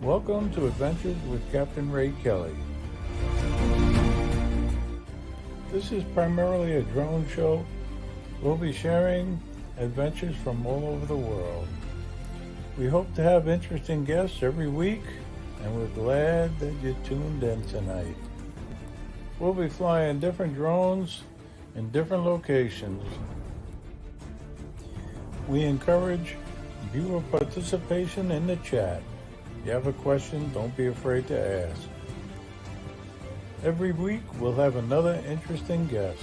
Welcome to Adventures with Captain Ray Kelly. This is primarily a drone show. We'll be sharing adventures from all over the world. We hope to have interesting guests every week, and we're glad that you tuned in tonight. We'll be flying different drones in different locations. We encourage viewer participation in the chat. If you have a question, don't be afraid to ask. Every week, we'll have another interesting guest.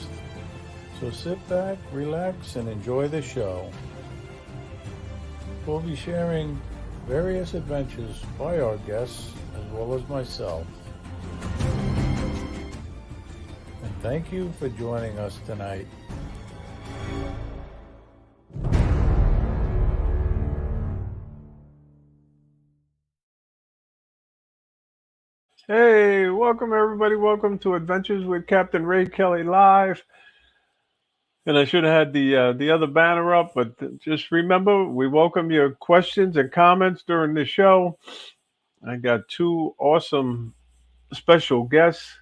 So sit back, relax, and enjoy the show. We'll be sharing various adventures by our guests as well as myself. And thank you for joining us tonight. Hey, welcome everybody. Welcome to Adventures with Captain Ray Kelly Live. And I should have had the other banner up, but just remember, we welcome your questions and comments during the show. I got two awesome special guests.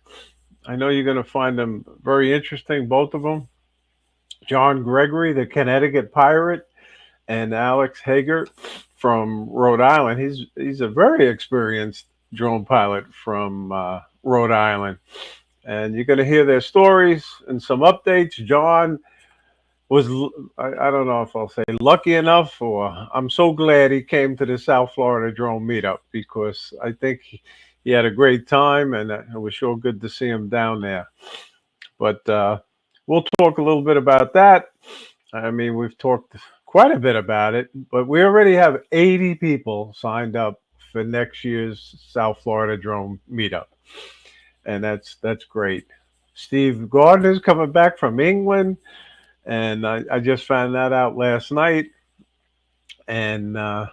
I know you're going to find them very interesting, both of them. John Gregory, the Connecticut pirate, and Alex Hager from Rhode Island. He's a very experienced drone pilot from Rhode Island, and you're going to hear their stories and some updates. John was, I don't know if I'll say lucky enough, or I'm so glad he came to the South Florida drone meetup, because I think he had a great time, and it was sure good to see him down there. But we'll talk a little bit about that. I mean, we've talked quite a bit about it, but we already have 80 people signed up for next year's South Florida drone meetup, and that's great. Steve Gardner's coming back from England, and I just found that out last night. And I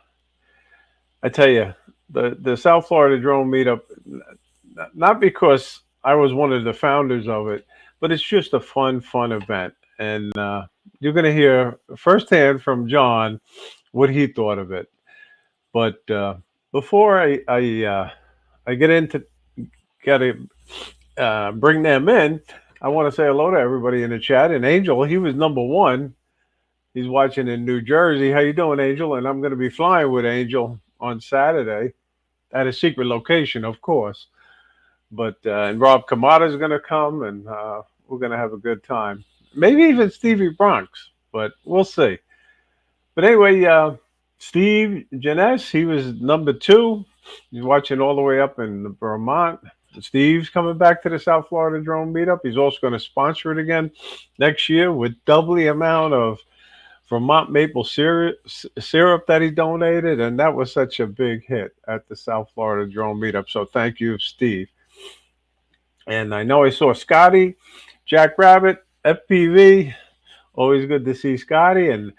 tell you, the South Florida drone meetup, not because I was one of the founders of it, but it's just a fun event. And you're going to hear firsthand from John what he thought of it. But before I get into bring them in, I want to say hello to everybody in the chat. And Angel, he was number one. He's watching in New Jersey. How you doing, Angel? And I'm going to be flying with Angel on Saturday at a secret location, of course. But and Rob Kamada is going to come, and we're going to have a good time. Maybe even Stevie Bronx, but we'll see. But anyway, Steve Janess, he was number two. He's watching all the way up in Vermont. Steve's coming back to the South Florida Drone Meetup. He's also going to sponsor it again next year with double the amount of Vermont maple syrup that he donated. And that was such a big hit at the South Florida Drone Meetup. So thank you, Steve. And I know I saw Scotty, Jack Rabbit, FPV. Always good to see Scotty. And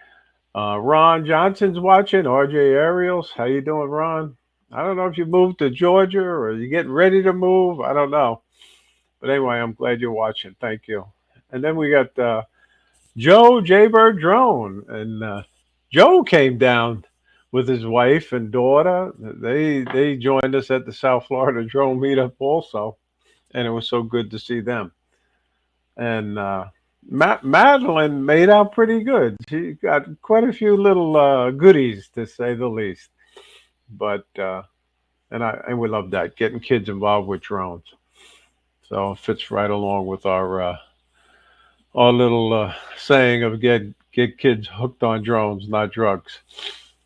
Ron Johnson's watching. RJ Ariels. How you doing, Ron? I don't know if you moved to Georgia or you're getting ready to move. I don't know. But anyway, I'm glad you're watching. Thank you. And then we got Joe Jaybird Drone. And Joe came down with his wife and daughter. They joined us at the South Florida Drone Meetup also. And it was so good to see them. And Madeline made out pretty good. She got quite a few little goodies, to say the least. But and we love that, getting kids involved with drones. So it fits right along with our little saying of get kids hooked on drones, not drugs.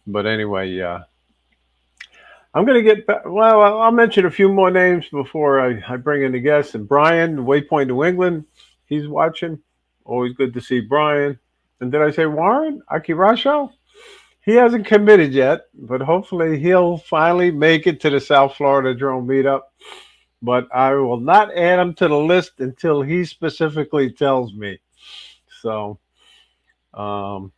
But anyway, I'm going to get back. Well, I'll mention a few more names before I bring in the guests. And Brian, Waypoint, New England, he's watching. Always good to see Brian. And did I say Warren Akirasho? He hasn't committed yet, but hopefully he'll finally make it to the South Florida Drone Meetup. But I will not add him to the list until he specifically tells me. So, and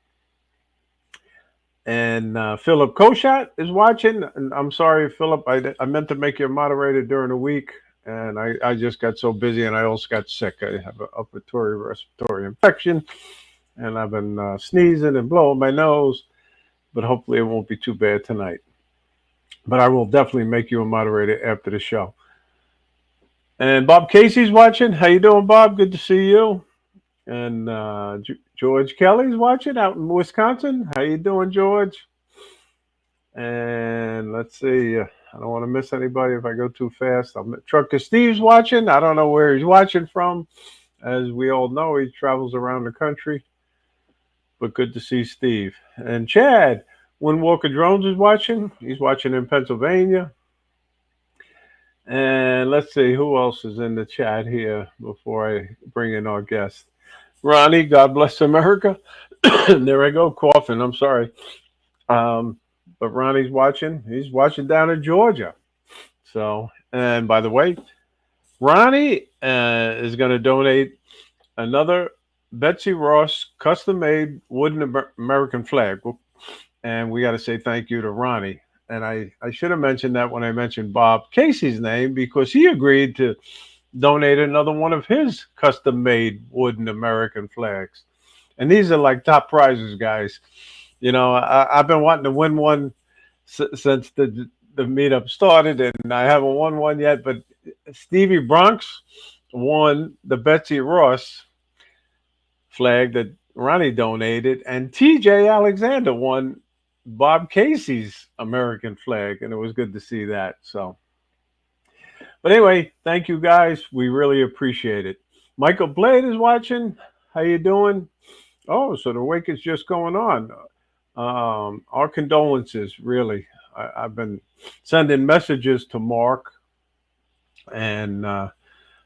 Philip Koshat is watching. And I'm sorry, Philip, I meant to make you a moderator during the week, and I just got so busy, and I also got sick. I have an upper respiratory infection, and I've been sneezing and blowing my nose. But hopefully it won't be too bad tonight. but I will definitely make you a moderator after the show. And Bob Casey's watching. How you doing, Bob? Good to see you. And George Kelly's watching out in Wisconsin. How you doing, George? And let's see. I don't want to miss anybody if I go too fast. Trucker Steve's watching. I don't know where he's watching from. As we all know, he travels around the country. But good to see Steve. And Chad, when Walker Drones is watching, he's watching in Pennsylvania. And let's see who else is in the chat here before I bring in our guest. Ronnie, God bless America. There I go, coughing. I'm sorry. But Ronnie's watching. He's watching down in Georgia. So, and by the way, Ronnie is going to donate another Betsy Ross custom-made wooden American flag. And we got to say thank you to Ronnie. And I should have mentioned that when I mentioned Bob Casey's name, because he agreed to donate another one of his custom-made wooden American flags. And these are like top prizes, guys. You know, I've been wanting to win one since the meetup started, and I haven't won one yet. But Stevie Bronx won the Betsy Ross flag that Ronnie donated, and TJ Alexander won Bob Casey's American flag, and it was good to see that. So, but anyway, thank you guys. We really appreciate it. Michael Blade is watching. How you doing? Oh, so the wake is just going on. Our condolences, really. I've been sending messages to Mark, and I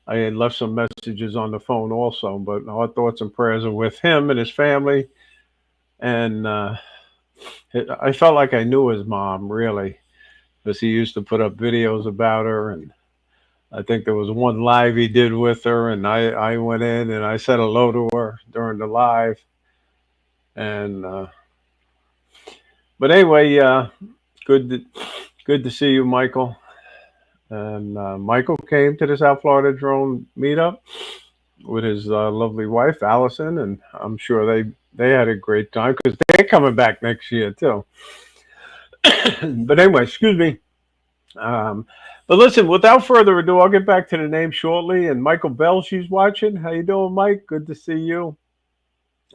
had left some messages on the phone also, but our thoughts and prayers are with him and his family. And I felt like I knew his mom, really, because he used to put up videos about her. And I think there was one live he did with her, and I went in and I said hello to her during the live. And but anyway, good to see you, Michael. And Michael came to the South Florida Drone meetup with his lovely wife, Allison, and I'm sure they had a great time because they're coming back next year too. But anyway, excuse me. But listen, without further ado, I'll get back to the name shortly. And Michael Bell, she's watching. How you doing, Mike? Good to see you.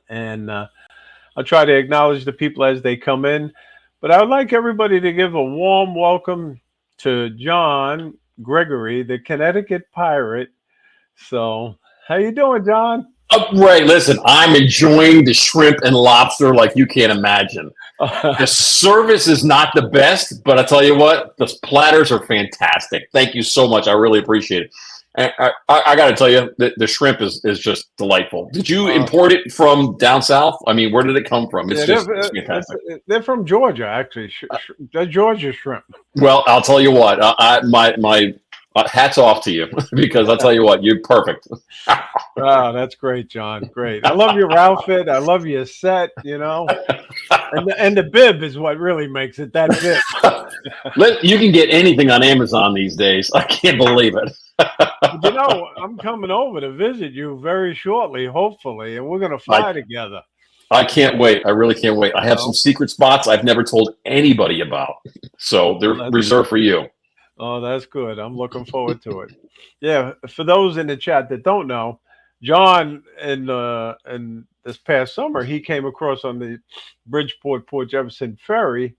And I'll try to acknowledge the people as they come in. But I would like everybody to give a warm welcome to John Gregory, the Connecticut Pirate. So, how you doing, John? Ray, listen, I'm enjoying the shrimp and lobster like you can't imagine. The service is not the best, but I tell you what, the platters are fantastic. Thank you so much. I really appreciate it. And I got to tell you, the shrimp is just delightful. Did you import it from down south? I mean, where did it come from? It's it's fantastic. They're from Georgia, actually. They're Georgia shrimp. Well, I'll tell you what. My hats off to you because I'll tell you what, you're perfect. Oh, that's great, John. Great. I love your outfit. I love your set, you know. And the bib is what really makes it that bib. You can get anything on Amazon these days. I can't believe it. You know, I'm coming over to visit you very shortly, hopefully, and we're going to fly together. I can't wait. I really can't wait. I have some secret spots I've never told anybody about. So they're reserved for you. Oh, that's good. I'm looking forward to it. Yeah, for those in the chat that don't know, John in this past summer, he came across on the Bridgeport Port Jefferson ferry,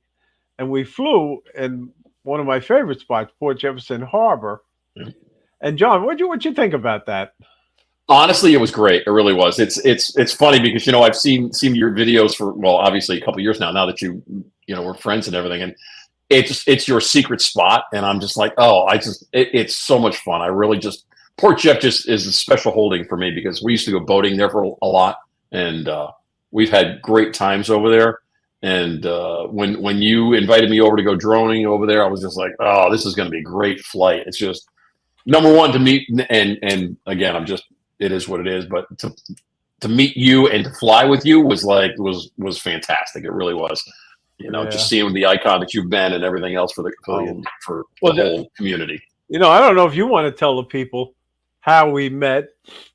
and we flew in one of my favorite spots, Port Jefferson Harbor. And John, what you think about that? Honestly, it was great. It really was. It's funny because I've seen your videos for obviously a couple of years now that we're friends and everything, and it's your secret spot, and I'm just like, it's so much fun. I really just Port Jeff just is a special holding for me because we used to go boating there for a lot, and we've had great times over there. And when you invited me over to go droning over there, I was just like, oh, this is going to be a great flight. It's just number one to meet, and again, it is what it is. But to meet you and to fly with you was fantastic. It really was. Just seeing the icon that you've been and everything else for the whole community. I don't know if you want to tell the people how we met,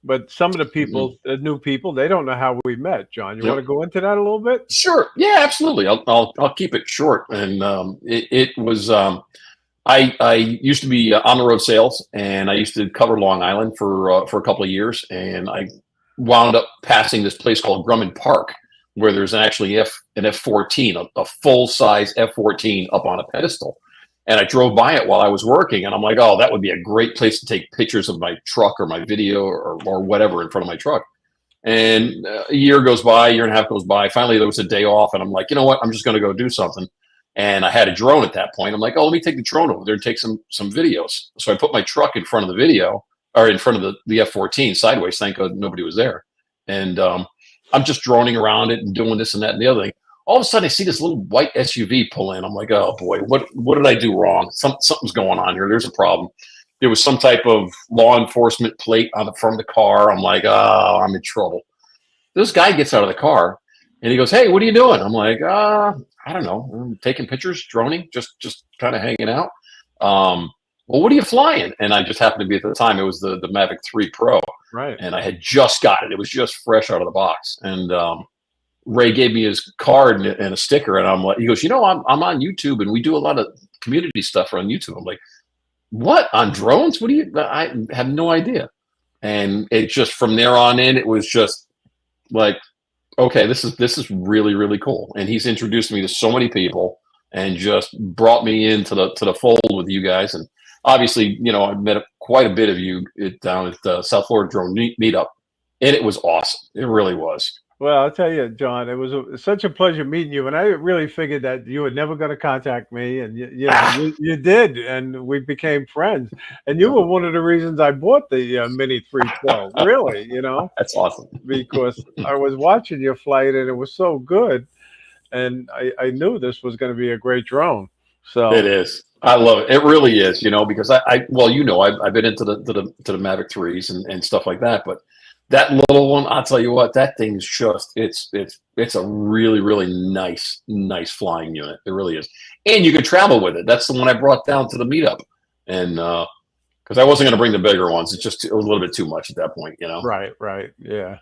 but some of the Mhm. people, the new people, they don't know how we met. John, you want Yep. to go into that a little bit? Sure. Yeah, absolutely. I'll keep it short. And it was I used to be on the road sales, and I used to cover Long Island for a couple of years, and I wound up passing this place called Grumman Park, where there's actually an F-14, a full size F-14 up on a pedestal. And I drove by it while I was working, and I'm like, oh, that would be a great place to take pictures of my truck or my video or whatever in front of my truck. And a year goes by, a year and a half goes by. Finally, there was a day off, and I'm like, you know what? I'm just going to go do something. And I had a drone at that point. I'm like, oh, let me take the drone over there and take some videos. So I put my truck in front of the video, or in front of the F-14 sideways. Thank God nobody was there. And I'm just droning around it and doing this and that and the other thing. All of a sudden, I see this little white SUV pull in. I'm like, oh boy, what did I do wrong? Something's going on here. There's a problem. There was some type of law enforcement plate on the front of the car. I'm like, oh, I'm in trouble. This guy gets out of the car and he goes, hey, what are you doing? I'm like, I don't know. I'm taking pictures, droning, just kind of hanging out. Well, what are you flying? And I just happened to be at the time, it was the Mavic 3 Pro. Right. And I had just got it. It was just fresh out of the box. And Ray gave me his card and a sticker. And I'm like, he goes, you know, I'm on YouTube and we do a lot of community stuff on YouTube. I'm like, what, on drones? What do you, I have no idea. And it just, from there on in, it was just like, okay, this is really, really cool. And he's introduced me to so many people and just brought me into the fold with you guys. And obviously, you know, I've met quite a bit of you down at the South Florida Drone Meetup, and it was awesome. It really was. Well, I'll tell you, John, it was such a pleasure meeting you, and I really figured that you were never going to contact me, and you did, and we became friends. And you were one of the reasons I bought the Mini 312. Really, you know, That's awesome. because I was watching your flight, and it was so good, and I knew this was going to be a great drone. So It is. I love it. It really is. You know, because well, you know, I've been into the Mavic 3s and stuff like that, but that little one, I'll tell you what, that thing's just it's a really, really nice flying unit. It really is. And you can travel with it. That's the one I brought down to the meetup. And because I wasn't gonna bring the bigger ones. It's just, it was a little bit too much at that point, you know. right, yeah.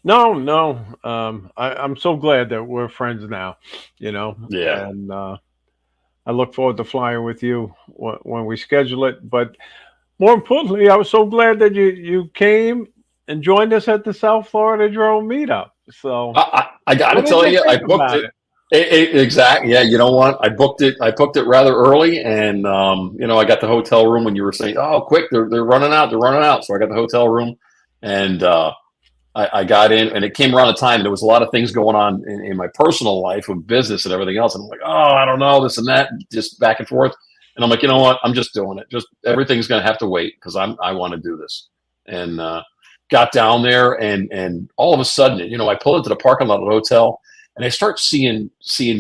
No. I'm so glad that we're friends now. You know, Yeah. and I look forward to flying with you when we schedule it. But more importantly, I was so glad that you came and joined us at the South Florida Drone Meetup. So I got to what did tell you you, I think booked about it. Exactly. Yeah. You know what? I booked it. I booked it rather early, and you know, I got the hotel room when you were saying, "Oh, quick, they're running out. They're running out." So I got the hotel room, and I got in, and it came around the time. There was a lot of things going on in my personal life with business and everything else. And I'm like, oh, I don't know, this and that, just back and forth. And I'm like, you know what? I'm just doing it. Just everything's going to have to wait because I want to do this. And got down there, and all of a sudden, you know, I pull into the parking lot of the hotel, and I start seeing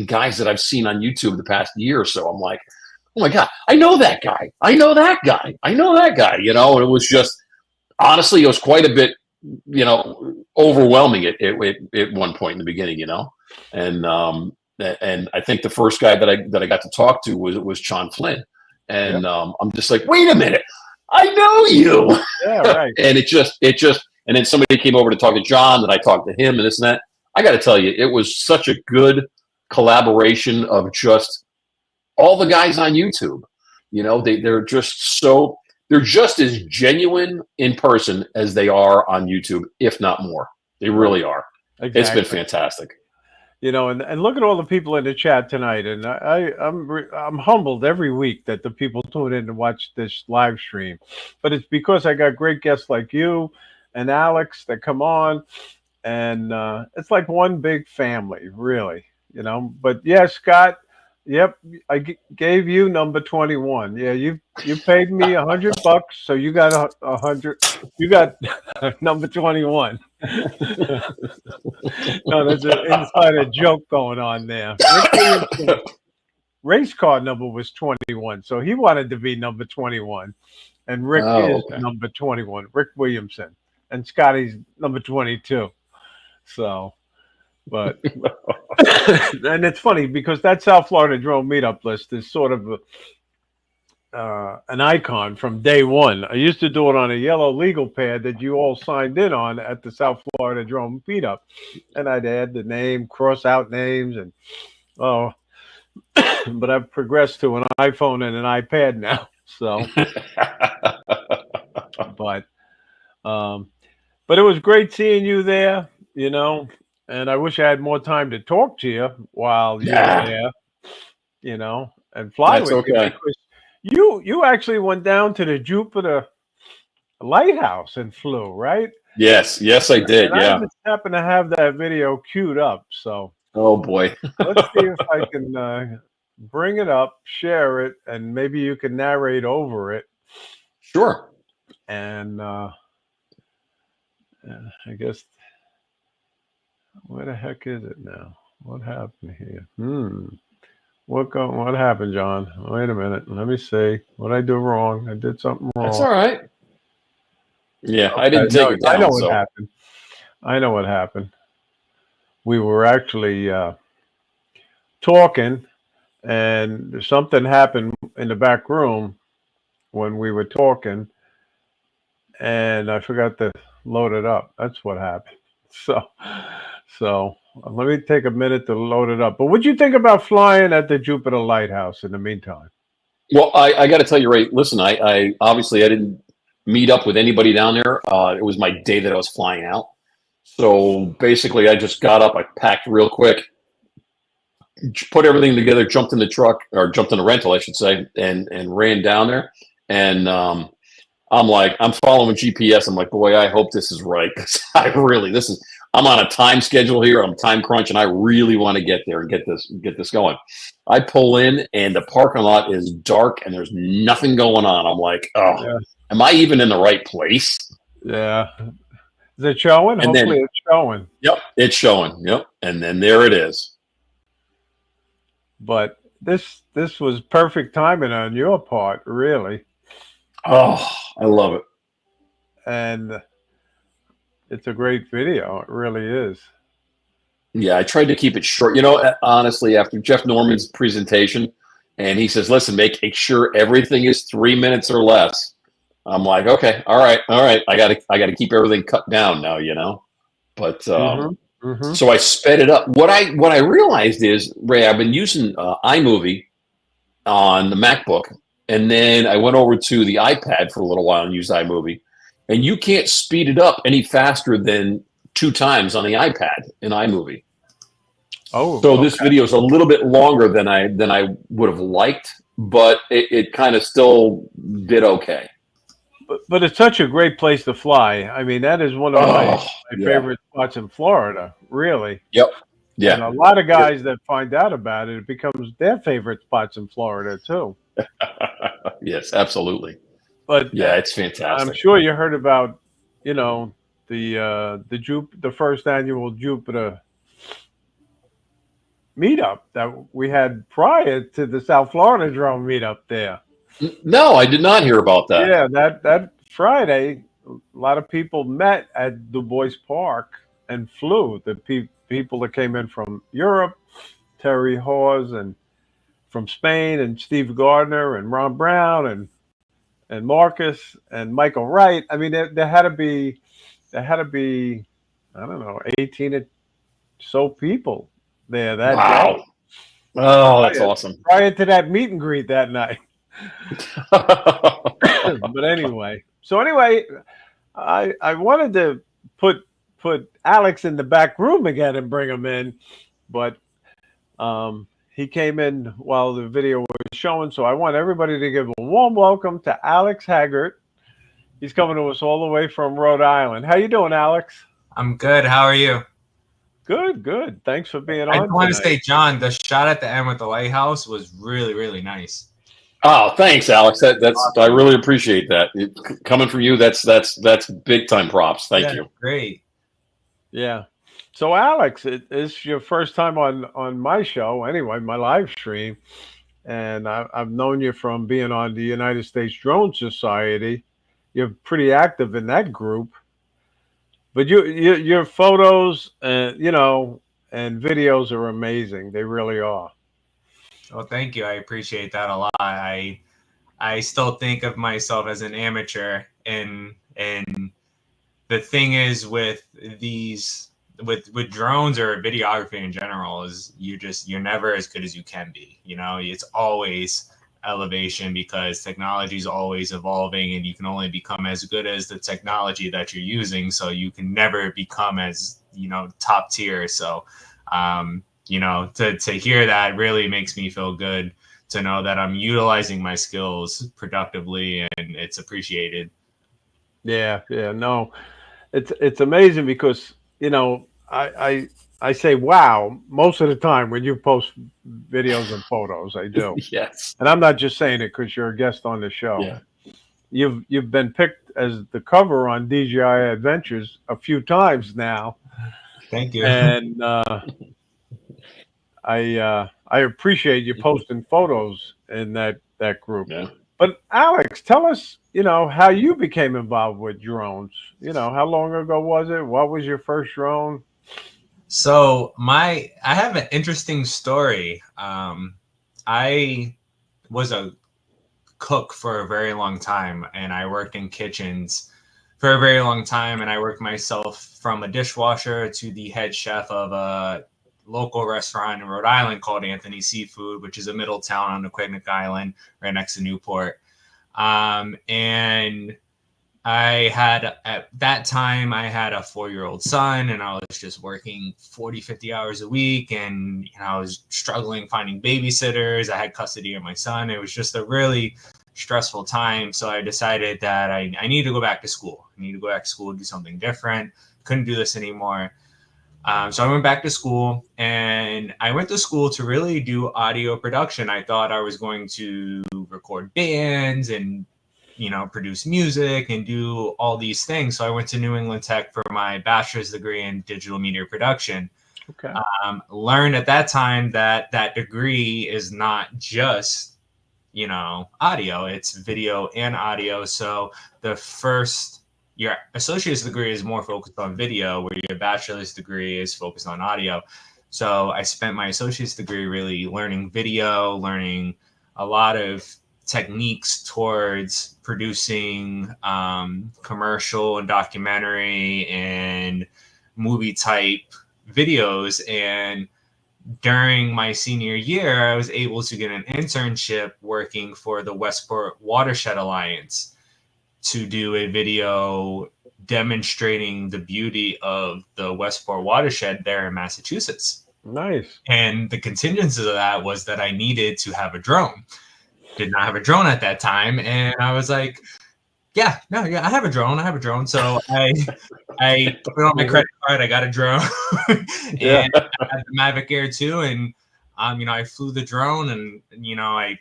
guys that I've seen on YouTube the past year or so. I'm like, oh my God, I know that guy. I know that guy. I know that guy. You know, and it was just, honestly, it was quite a bit, you know, overwhelming at one point in the beginning, you know. And I think the first guy that I got to talk to was Sean Flynn. And I'm just like, wait a minute, I know you. Yeah, right. And it just, and then somebody came over to talk to John, and I talked to him and this and that. I got to tell you, it was such a good collaboration of just all the guys on YouTube. You know, they're just as genuine in person as they are on YouTube, if not more. They really are. Exactly. It's been fantastic. You know, and look at all the people in the chat tonight, and I'm humbled every week that the people tune in to watch this live stream, but it's because I got great guests like you and Alex that come on, and it's like one big family, really, you know. But yeah, Scott, yep, gave you number 21. Yeah, you paid me $100, so you got 100. You got number 21. No, there's an insider joke going on there. Rick Williamson, race car number was 21, so he wanted to be number 21, and Rick is number 21. Rick Williamson, and Scotty's number 22. So, but and it's funny because that South Florida Drone Meetup list is sort of an icon from day one. I used to do it on a yellow legal pad that you all signed in on at the South Florida Drone Meetup, and I'd add the name, cross out names, and oh, but I've progressed to an iPhone and an iPad now. So, but um, but it was great seeing you there. You know, and I wish I had more time to talk to you while you were Yeah, there. You know, and fly that's with you okay. because you actually went down to the Jupiter lighthouse and flew, right? Yes, yes, I did. And I Yeah. just happen to have that video queued up. So Oh boy. let's see if I can bring it up, share it, and maybe you can narrate over it. Sure. And I guess, where the heck is it now? What happened here? What happened, John? Wait a minute. Let me see. What I do wrong? I did something That's wrong. all right. Yeah, I Okay, didn't take no, it I know down, what so happened. I know what happened. We were actually talking, and something happened in the back room when we were talking, and I forgot to load it up. That's what happened. So, so let me take a minute to load it up. But what'd you think about flying at the Jupiter Lighthouse in the meantime? well, I got to tell you, Ray. Listen, I obviously I didn't meet up with anybody down there. It was my day that I was flying out, so basically, I just got up, I packed real quick, put everything together, jumped in the truck or jumped in the rental, I should say, and ran down there. And I'm like, I'm following GPS. I'm like, boy, I hope this is right because I'm on a time schedule here. I'm time crunch, and I really want to get there and get this going. I pull in, and the parking lot is dark, and there's nothing going on. I'm like, oh, Yeah, am I even in the right place? yeah. Is it showing? And then, Hopefully, it's showing. yep, it's showing. Yep, and then there it is. But this was perfect timing on your part, really, Oh, I love it. and it's a great video. It really is. Yeah, I tried to keep it short. Honestly, after Jeff Norman's presentation, and he says, "Listen, make sure everything is 3 minutes or less." I'm like, "Okay, all right. I got to keep everything cut down now, you know." But Hmm. Hmm. so I sped it up. What I realized is, Ray, I've been using iMovie on the MacBook, and then I went over to the iPad for a little while and used iMovie, and you can't speed it up any faster than two times on the iPad in iMovie. Oh, So this okay. video is a little bit longer than I would have liked, but it kind of still did okay. But it's such a great place to fly. I mean, that is one of Oh my yeah, favorite spots in Florida, really. yep, And yeah, a lot of guys that find out about it, it becomes their favorite spots in Florida too. yes, absolutely. But Yeah, it's I'm fantastic. sure you heard about, you know, the first annual Jupiter meetup that we had prior to the South Florida drone meetup there. No, I did not hear about that. Yeah, that Friday, a lot of people met at Du Bois Park and flew. The people that came in from Europe, Terry Hawes, and from Spain, and Steve Gardner, and Ron Brown, and Marcus, and Michael Wright. I mean, there had to be, I don't know, 18 or so people there that day Wow. Oh, that's prior, awesome. prior to that meet and greet that night. But anyway, I wanted to put put Alex in the back room again and bring him in, but he came in while the video was showing. So I want everybody to give a warm welcome to Alex Haggart. He's coming to us all the way from Rhode Island. How you doing, Alex? I'm good. How are you? Good, good. Thanks for being I just on want to tonight. say, John, the shot at the end with the lighthouse was really, really nice. Oh, thanks, Alex. I really appreciate that. Coming from you, that's big time props. Thank Yeah, you. great. Yeah. So Alex, it's your first time on my show, anyway, my live stream, and I've known you from being on the United States Drone Society. You're pretty active in that group, but your photos and and videos are amazing. They really are. Well, thank you. I appreciate that a lot. I I still think of myself as an amateur, and the thing is with these with drones or videography in general is you're never as good as you can be. You know, it's always elevation because technology is always evolving, and you can only become as good as the technology that you're using. So you can never become as, top tier. So to hear that really makes me feel good to know that I'm utilizing my skills productively and it's appreciated. Yeah, yeah, no, it's amazing because I say wow most of the time when you post videos and photos. I do, Yes. and I'm not just saying it because you're a guest on the show. Yeah. You've been picked as the cover on DJI Adventures a few times now, Thank you. and I appreciate you posting photos in that group. Yeah. But Alex, tell us, how you became involved with drones. How long ago was it? What was your first drone? So I have an interesting story. I was a cook for a very long time, and I worked in kitchens for a very long time, and I worked myself from a dishwasher to the head chef of a local restaurant in Rhode Island called Anthony's Seafood, which is a middle town on Aquidneck Island, right next to Newport. And at that time, I had a 4-year-old son, and I was just working 40, 50 hours a week. And, I was struggling finding babysitters. I had custody of my son. It was just a really stressful time. So I decided that I need to go back to school. I need to go back to school, do something different. Couldn't do this anymore. So I went back to school, and I went to school to really do audio production. I thought I was going to record bands and produce music and do all these things. So I went to New England Tech for my bachelor's degree in digital media production. Okay. Learned at that time that degree is not just, audio, it's video and audio. So your associate's degree is more focused on video, where your bachelor's degree is focused on audio. So I spent my associate's degree really learning video, learning a lot of techniques towards producing commercial and documentary and movie type videos. And during my senior year, I was able to get an internship working for the Westport Watershed Alliance to do a video demonstrating the beauty of the Westport watershed there in Massachusetts. Nice. And the contingencies of that was that I needed to have a drone. Did not have a drone at that time, and I was like, I have a drone. So I put it on my credit card. I got a drone, and I had the Mavic Air 2, and I flew the drone, and I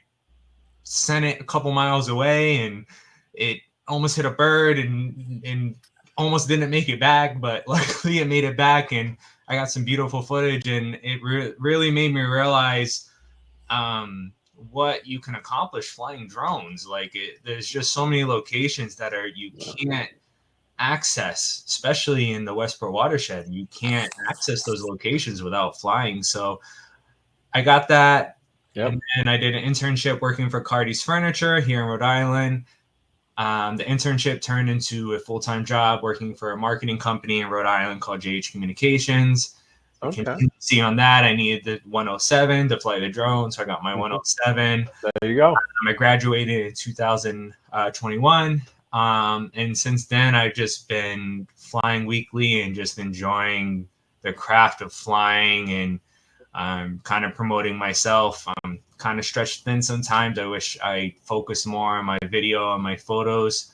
sent it a couple miles away, and it almost hit a bird and almost didn't make it back, but luckily it made it back, and I got some beautiful footage, and it really made me realize what you can accomplish flying drones. There's just so many locations that you can't access, especially in the Westport watershed. You can't access those locations without flying. So I got that. Yep. And I did an internship working for Cardi's Furniture here in Rhode Island. The internship turned into a full-time job working for a marketing company in Rhode Island called JH Communications. Okay. See on that, I needed the 107 to fly the drone, so I got my 107. There you go. I graduated in 2021, and since then I've just been flying weekly and just enjoying the craft of flying and kind of promoting myself. I'm kind of stretched thin sometimes. I wish I focused more on my video and my photos.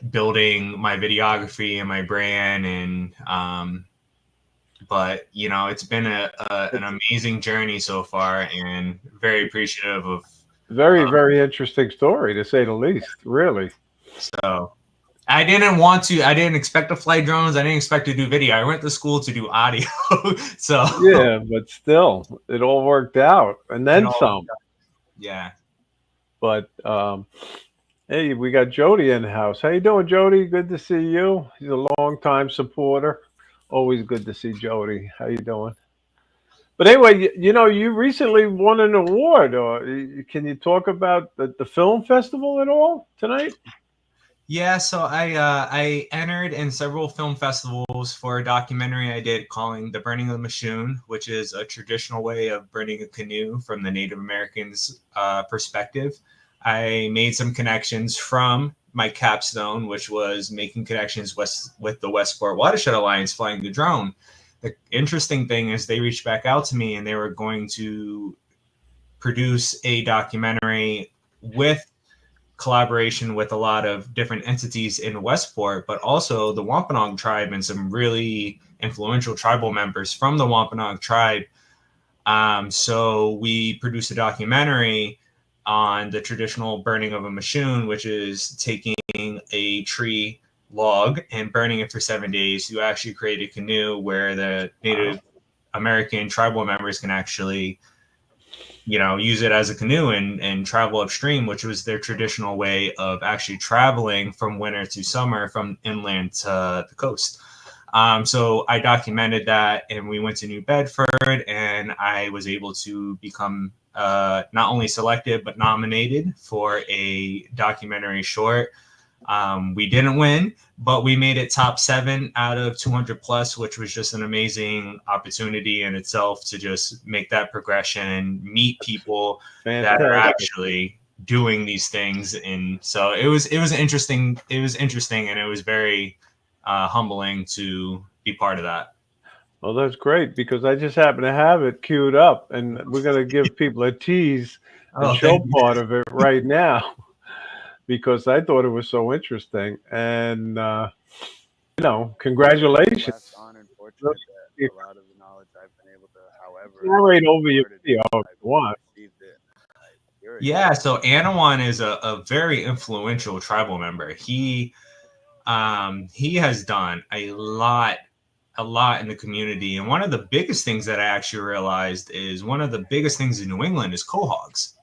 Building my videography and my brand, and but it's been an amazing journey so far, and very appreciative of very interesting story, to say the least. Really. So I didn't expect to fly drones. I didn't expect to do video. I went to school to do audio. So Yeah, but still it all worked out, and then some. Yeah. But hey, we got Jody in the house. How you doing, Jody? Good to see you. He's a long-time supporter. Always good to see Jody. How you doing? But anyway, you recently won an award. Or can you talk about the film festival at all tonight? Yeah, so I entered in several film festivals for a documentary I did calling "The Burning of the Machoon," which is a traditional way of burning a canoe from the Native Americans' perspective. I made some connections from my capstone, which was making connections with the Westport Watershed Alliance, flying the drone. The interesting thing is they reached back out to me and they were going to produce a documentary with collaboration with a lot of different entities in Westport, but also the Wampanoag tribe and some really influential tribal members from the Wampanoag tribe. So we produced a documentary on the traditional burning of a machoon, which is taking a tree log and burning it for 7 days to actually create a canoe where the Native American tribal members can actually use it as a canoe and travel upstream, which was their traditional way of actually traveling from winter to summer from inland to the coast. So I documented that, and we went to New Bedford, and I was able to become not only selected but nominated for a documentary short. We didn't win, but we made it top 7 out of 200 plus, which was just an amazing opportunity in itself to just make that progression and meet people that are actually doing these things. And so it was interesting. It was interesting, and it was very humbling to be part of that. Well, that's great, because I just happen to have it queued up, and we're going to give people a tease and show part of it right now, because I thought it was so interesting. And, congratulations. Honored, fortunate that a lot of the knowledge I've been able to, however, narrate over your video if you want. Yeah, so Anawan is a very influential tribal member. He has done a lot in the community. And one of the biggest things that I actually realized is one of the biggest things in New England is quahogs.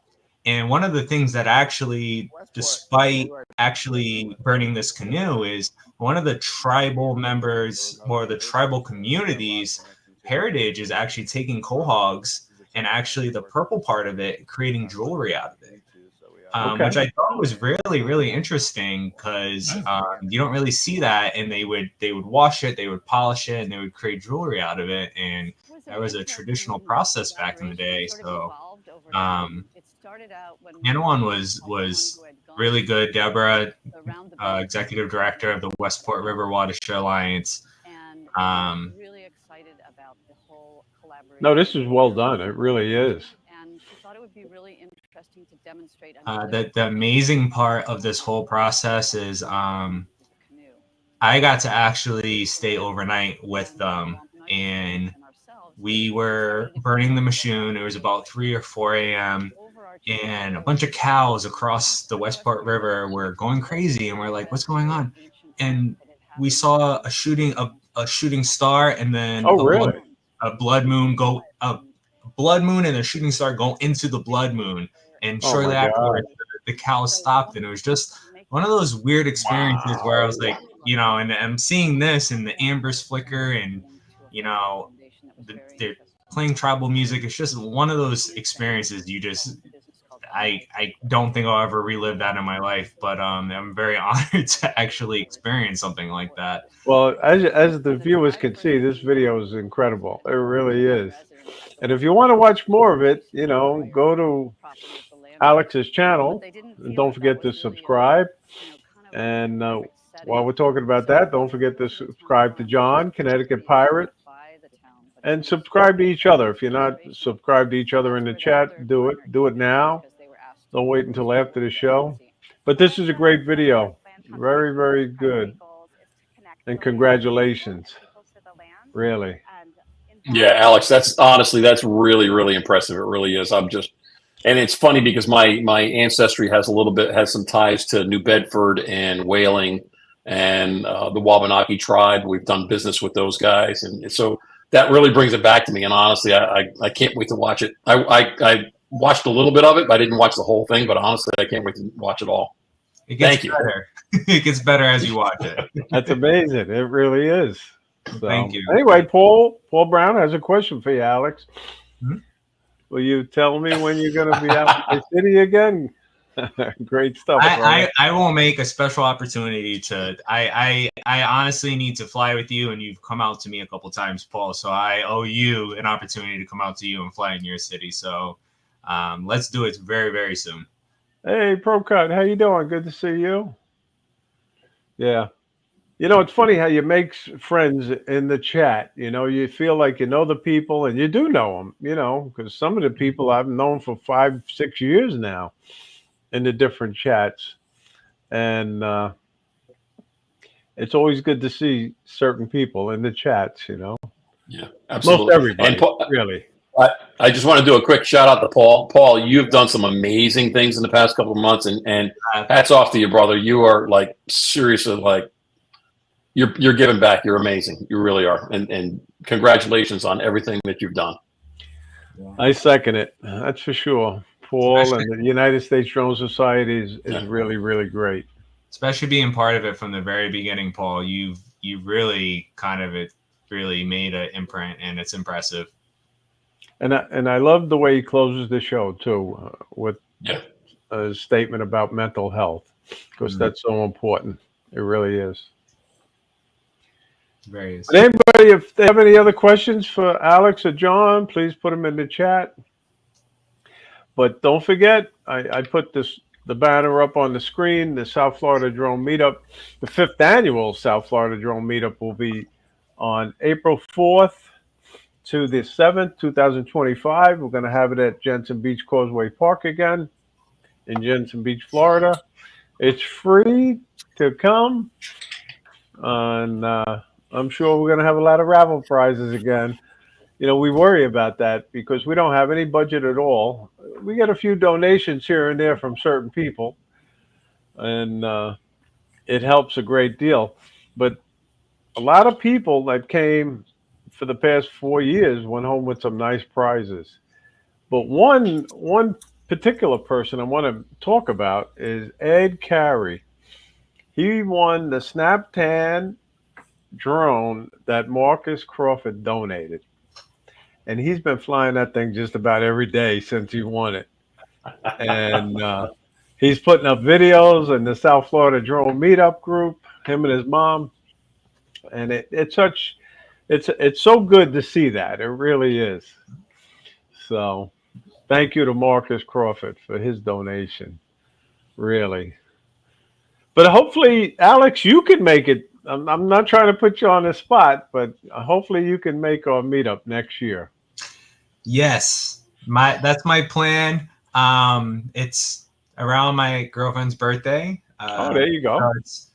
And one of the things that actually, despite actually burning this canoe, is one of the tribal members or the tribal community's heritage is actually taking quahogs and actually the purple part of it, creating jewelry out of it. Which I thought was really, really interesting, because you don't really see that. And they would wash it, they would polish it, and they would create jewelry out of it. And that was a traditional process back in the day. So Anawan was really good. Deborah, executive director of the Westport River Watershed Alliance. Really excited about the whole collaboration. No, this is well done. It really is. And she thought it would be really interesting to demonstrate. The amazing part of this whole process is I got to actually stay overnight with them, and we were burning the machoon. It was about 3 or 4 a.m. and a bunch of cows across the Westport River were going crazy, and we're like, "What's going on?" And we saw a shooting star, and then a blood moon and a shooting star go into the blood moon. And shortly afterwards, the cows stopped, and it was just one of those weird experiences where I was like, and I'm seeing this, and the ambers flicker, and they're playing tribal music. It's just one of those experiences I don't think I'll ever relive that in my life, but I'm very honored to actually experience something like that. Well, as the viewers can see, this video is incredible. It really is. And if you want to watch more of it, go to Alex's channel, and don't forget to subscribe. And while we're talking about that, don't forget to subscribe to John, Connecticut Pirate, and subscribe to each other. If you're not subscribed to each other in the chat, do it. Do it now. Don't wait until after the show. But this is a great video. Very, very good. And congratulations. Really. Yeah, Alex, that's really, really impressive. It really is. And it's funny because my ancestry has some ties to New Bedford and whaling and the Wabanaki tribe. We've done business with those guys. And so that really brings it back to me. And honestly, I can't wait to watch it. I watched a little bit of it, but I didn't watch the whole thing. But honestly, I can't wait to watch it all. Thank you. It gets better as you watch it. That's amazing. It really is. So, thank you. Anyway, Paul Brown has a question for you, Alex. Will you tell me when you're going to be out in the city again? Great stuff, brother. I will make a special opportunity to. I honestly need to fly with you, and you've come out to me a couple times, Paul. So I owe you an opportunity to come out to you and fly in your city. So let's do it very, very soon. Hey, Procut, how you doing? Good to see you. Yeah. You know, it's funny how you make friends in the chat. You know, you feel like you know the people, and you do know them, you know, because some of the people I've known for 5, 6 years now in the different chats. And it's always good to see certain people in the chats, you know. Yeah, Most absolutely. everybody, And Paul, really. I just want to do a quick shout out to Paul. Paul, you've done some amazing things in the past couple of months, and hats off to you, brother. You are like seriously like you're giving back. You're amazing. You really are. And congratulations on everything that you've done. I second it. That's for sure. Paul and the United States Drone Society is really, really great. Especially being part of it from the very beginning, Paul. You've really kind of really made an imprint, and it's impressive. And I love the way he closes the show too, with Yeah. a statement about mental health, because that's so important. It really is. Very. But anybody, if they have any other questions for Alex or John, please put them in the chat. But don't forget, I put the banner up on the screen. The South Florida Drone Meetup, the 5th annual South Florida Drone Meetup, will be on April 4th to the 7th, 2025. We're going to have it at Jensen Beach Causeway Park again in Jensen Beach, Florida. It's free to come, and I'm sure we're going to have a lot of raffle prizes again. You know, we worry about that because we don't have any budget at all. We get a few donations here and there from certain people, and it helps a great deal. But a lot of people that came for the past 4 years went home with some nice prizes. But one particular person I want to talk about is Ed Carey. He won the Snaptan drone that Marcus Crawford donated. And he's been flying that thing just about every day since he won it. And he's putting up videos in the South Florida Drone Meetup group, him and his mom. And it's so good to see that. It really is. So thank you to Marcus Crawford for his donation. Really. But hopefully, Alex, you can make it. I'm not trying to put you on the spot, but hopefully you can make our meetup next year. Yes, that's my plan. It's around my girlfriend's birthday. There you go. So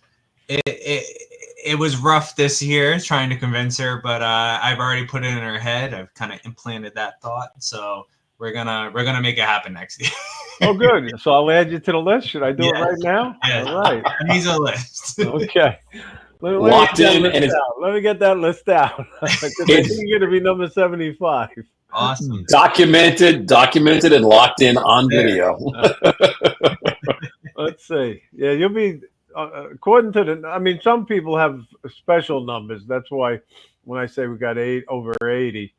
it was rough this year trying to convince her, but I've already put it in her head. I've kind of implanted that thought, so we're gonna make it happen next year. Oh, good. So I'll add you to the list. Should I do it right now? Yes. All right. Needs a list. Okay. Locked in, and let me get that list out. I think you're going to be number 75. Awesome. Documented, and locked in on video. Let's see. Yeah, you'll be, according to I mean, some people have special numbers. That's why when I say we got over 80,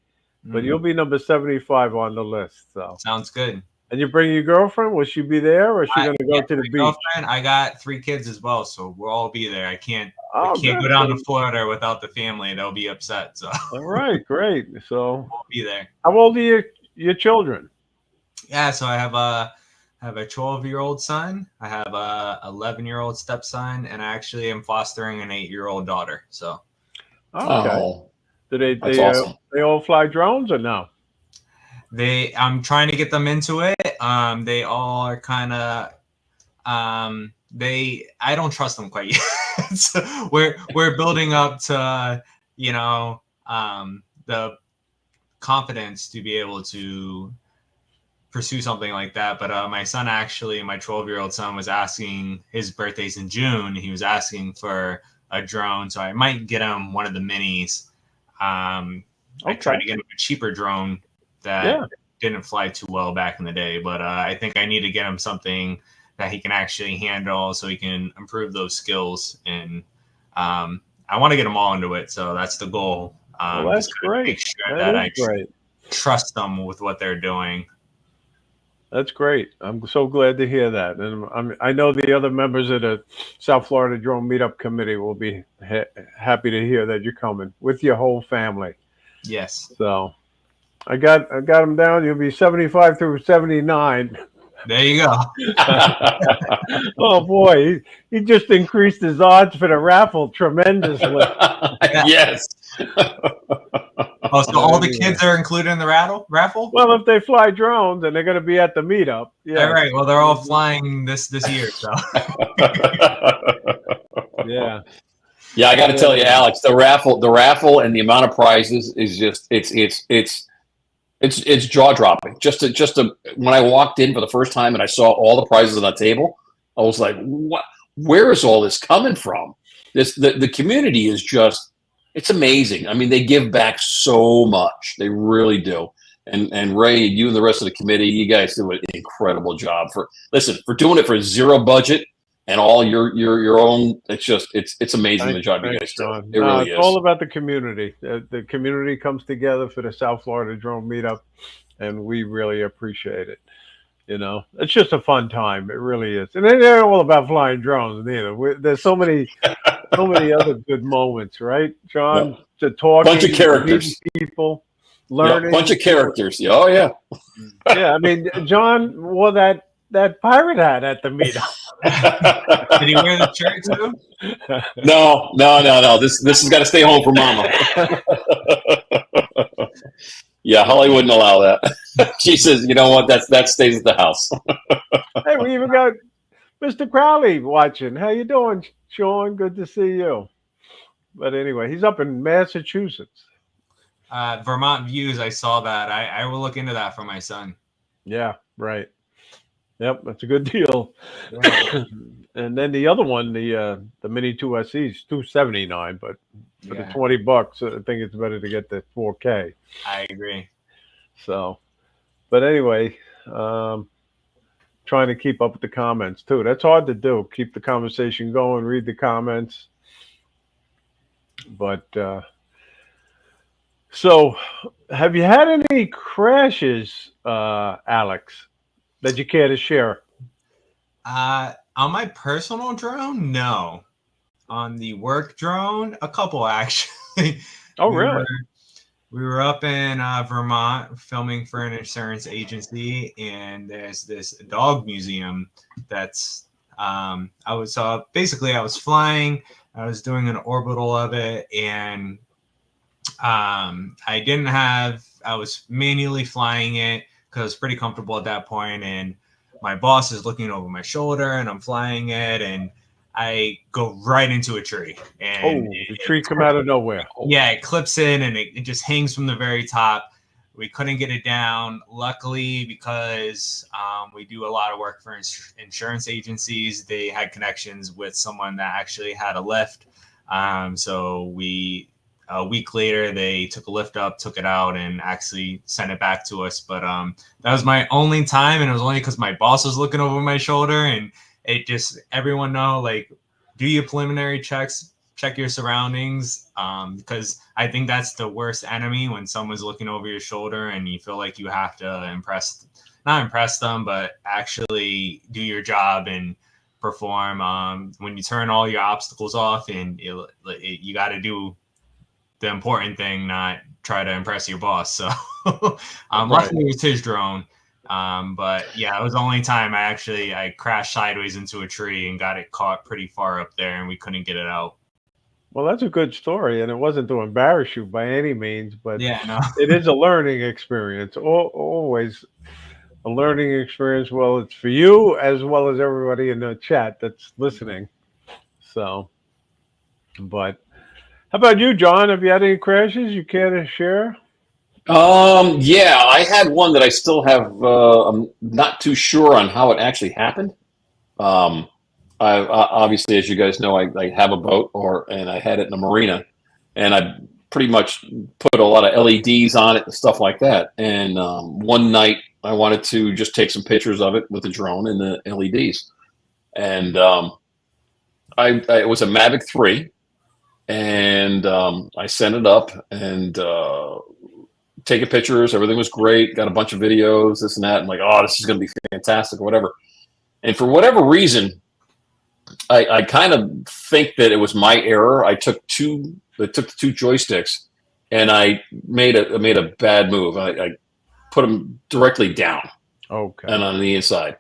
but you'll be number 75 on the list. So sounds good. And you bring your girlfriend? Will she be there, or is she going to go to the beach? I got 3 kids as well, so we'll all be there. I can't go down to Florida without the family. They'll be upset. So all right, great. So we'll be there. How old are your children? Yeah, so I have a 12-year-old son. I have a 11-year-old stepson, and I actually am fostering an 8-year-old daughter. So okay, do that's awesome. They all fly drones or no? I'm trying to get them into it. They all are kind of I don't trust them quite yet. So we're building up to the confidence to be able to pursue something like that. But my son, actually, my 12-year-old son, was asking, his birthday's in June. He was asking for a drone, so I might get him one of the minis. I tried to get him a cheaper drone that didn't fly too well back in the day, but I think I need to get him something that he can actually handle so he can improve those skills. And I want to get them all into it, so that's the goal. Well, that's great. Make sure that is great. trust them with what they're doing. That's great. I'm so glad to hear that. And I know the other members of the South Florida Drone Meetup Committee will be happy to hear that you're coming with your whole family. Yes. So I got them down. You'll be 75 through 79. There you go. Oh boy, he just increased his odds for the raffle tremendously. Yes. Oh, so all the kids are included in the raffle? Well, if they fly drones, then they're going to be at the meetup. Yeah. All right. Well, they're all flying this year, so. Yeah. Yeah, I got to tell you, Alex, the raffle, and the amount of prizes is just it's jaw dropping. Just to when I walked in for the first time and I saw all the prizes on the table, I was like, what? Where is all this coming from? The community is just, it's amazing. I mean, they give back so much. They really do. And Ray, you and the rest of the committee, you guys do an incredible job for doing it for zero budget and all your own. It's amazing the job you guys do. It really is. It's all about the community. The community comes together for the South Florida Drone Meetup, and we really appreciate it. You know, it's just a fun time. It really is. And they're all about flying drones neither. There's so many other good moments, right, John? Yeah. To talk, bunch of characters, people, learning, bunch of characters. Oh yeah, yeah. I mean, John wore that pirate hat at the meetup. Did he wear the shirt too? No. This has got to stay home for Mama. Yeah, Holly wouldn't allow that. She says, you know what? That stays at the house. Hey, we even got Mr. Crowley watching. How you doing, Sean? Good to see you. But anyway, he's up in Massachusetts. Vermont Views, I saw that. I will look into that for my son. Yeah, right. Yep, that's a good deal. And then the other one, the Mini 2SE is $279, but for the $20, I think it's better to get the 4K. I agree. So, but anyway, trying to keep up with the comments too. That's hard to do. Keep the conversation going, read the comments. But so, have you had any crashes, Alex, that you care to share? On my personal drone, no. On the work drone, a couple actually. Oh, really? We were up in Vermont filming for an insurance agency, and there's this dog museum that's I was flying. I was doing an orbital of it, and I was manually flying it because I was pretty comfortable at that point, and my boss is looking over my shoulder, and I'm flying it, and I go right into a tree. And the tree come out of nowhere. Yeah, it clips in, and it just hangs from the very top. We couldn't get it down. Luckily, because we do a lot of work for insurance agencies, they had connections with someone that actually had a lift. So a week later, they took a lift up, took it out, and actually sent it back to us. But that was my only time, and it was only because my boss was looking over my shoulder. And it just, everyone know, like, do your preliminary checks, check your surroundings, because I think that's the worst enemy, when someone's looking over your shoulder and you feel like you have to not impress them, but actually do your job and perform. When you turn all your obstacles off, and you got to do the important thing, not try to impress your boss. So luckily it was his drone. But yeah, it was the only time I crashed sideways into a tree and got it caught pretty far up there, and we couldn't get it out. Well, that's a good story, and it wasn't to embarrass you by any means, but yeah, no. It is a learning experience. Always a learning experience. Well, it's for you as well as everybody in the chat that's listening. So, but how about you, John? Have you had any crashes you care to share? Yeah, I had one that I still have. I'm not too sure on how it actually happened. I obviously, as you guys know, I have a boat, and I had it in a marina, and I pretty much put a lot of LEDs on it and stuff like that. And one night, I wanted to just take some pictures of it with the drone and the LEDs, and it was a Mavic 3, and I sent it up, and taking pictures. Everything was great. Got a bunch of videos, this and that. I'm like, oh, this is going to be fantastic or whatever. And for whatever reason, I kind of think that it was my error. I took the two joysticks, and I made a bad move. I put them directly down, and on the inside.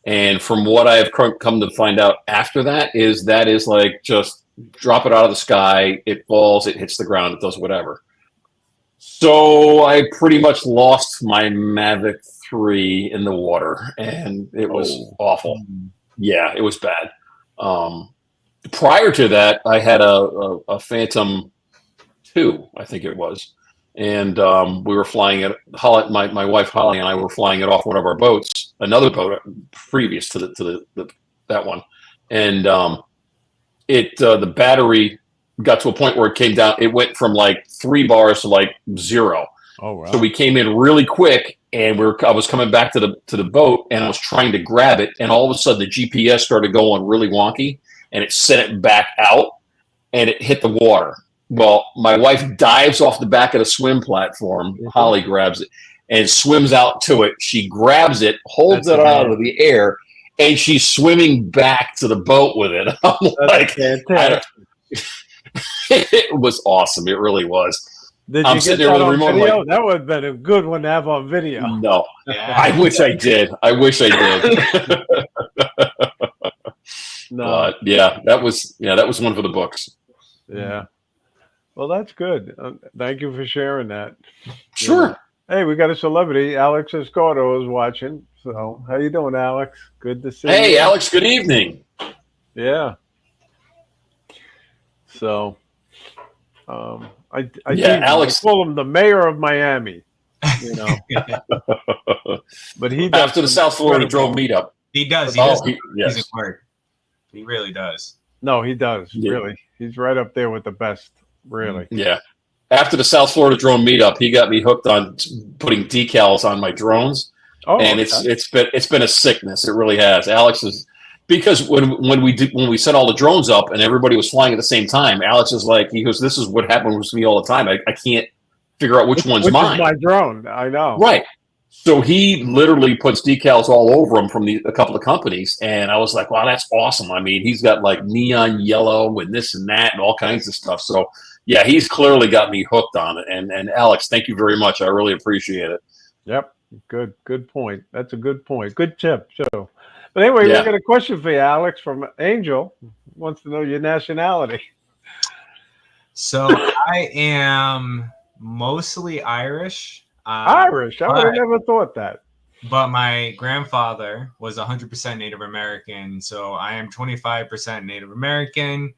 And from what I have come to find out after that is like just drop it out of the sky. It falls, it hits the ground, it does whatever. So I pretty much lost my Mavic 3 in the water, and it was awful. Yeah, it was bad. Prior to that, I had a Phantom 2, I think it was. And we were flying it. My wife Holly and I were flying it off one of our boats, another boat previous to that one, and the battery got to a point where it came down. It went from like 3 bars to like 0. Oh wow! So we came in really quick, and I was coming back to the boat, and I was trying to grab it, and all of a sudden the GPS started going really wonky, and it sent it back out, and it hit the water. Well, my wife dives off the back of the swim platform. Holly grabs it and swims out to it. She grabs it, holds it out of the air, and she's swimming back to the boat with it. I'm like, it was awesome. It really was. Did you get that on video? Like, that would have been a good one to have on video. No, I wish I did. I wish I did. No, but yeah, that was one for the books. Yeah. Well, that's good. Thank you for sharing that. Sure. Yeah. Hey, we got a celebrity. Alex Escorto is watching. So, how you doing, Alex? Good to see you. Hey, Alex. Good evening. Yeah. So, Alex. I call him the mayor of Miami. You know. But he does after the South Florida drone meetup. He does. Yes. He's work. He really does. No, he does. Yeah. Really, he's right up there with the best. Really? Yeah. After the South Florida drone meetup, he got me hooked on putting decals on my drones, and it's been a sickness. It really has. Alex is because when we set all the drones up and everybody was flying at the same time, Alex is like, he goes, "This is what happens to me all the time. I can't figure out which one's mine." Is my drone. I know. Right. So he literally puts decals all over them from a couple of companies, and I was like, "Wow, that's awesome!" I mean, he's got like neon yellow and this and that and all kinds of stuff. So. Yeah, he's clearly got me hooked on it. And Alex, thank you very much. I really appreciate it. Yep. Good point. That's a good point. Good tip, too. But anyway, we got a question for you, Alex, from Angel. Wants to know your nationality. So I am mostly Irish. Irish? I would have never thought that. But my grandfather was 100% Native American. So I am 25% Native American.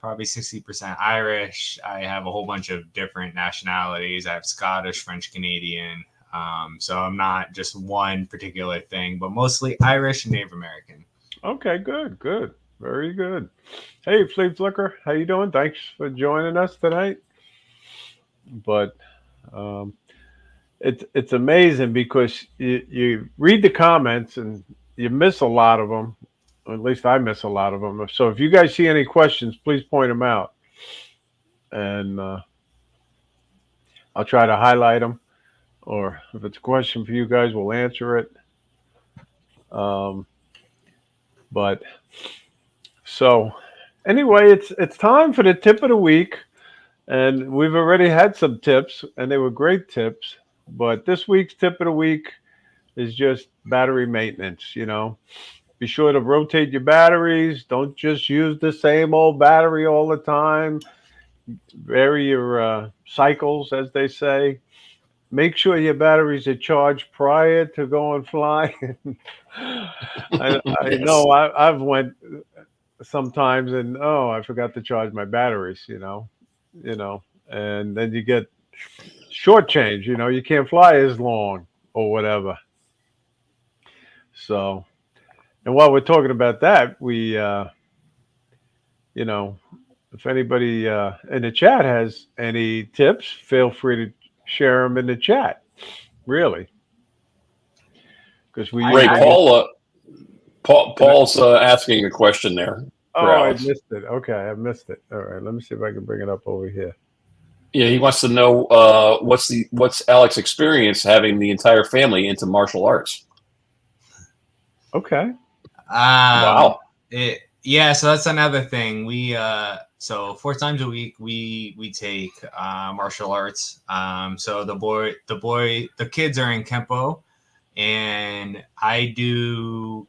Probably 60% Irish. I have a whole bunch of different nationalities. I have Scottish, French, Canadian. So I'm not just one particular thing, but mostly Irish and Native American. Okay, good. Very good. Hey, Fleet Flicker, how you doing? Thanks for joining us tonight. But it's amazing because you read the comments and you miss a lot of them. Or at least I miss a lot of them. So if you guys see any questions, please point them out. And I'll try to highlight them. Or if it's a question for you guys, we'll answer it. But so anyway, it's time for the tip of the week. And we've already had some tips, and they were great tips. But this week's tip of the week is just battery maintenance, you know. Be sure to rotate your batteries. Don't just use the same old battery all the time. Vary your cycles, as they say. Make sure your batteries are charged prior to going flying. I know I've went sometimes and I forgot to charge my batteries. You know, and then you get shortchanged. You know, you can't fly as long or whatever. So. And while we're talking about that, we, if anybody in the chat has any tips, feel free to share them in the chat. Really, because Ray, Paul's asking a question there. Oh, I missed it. Okay, I missed it. All right, let me see if I can bring it up over here. Yeah, he wants to know what's Alex's experience having the entire family into martial arts. Okay. Wow. Yeah, so that's another thing. We so 4 times a week we take martial arts. So the kids are in Kempo, and I do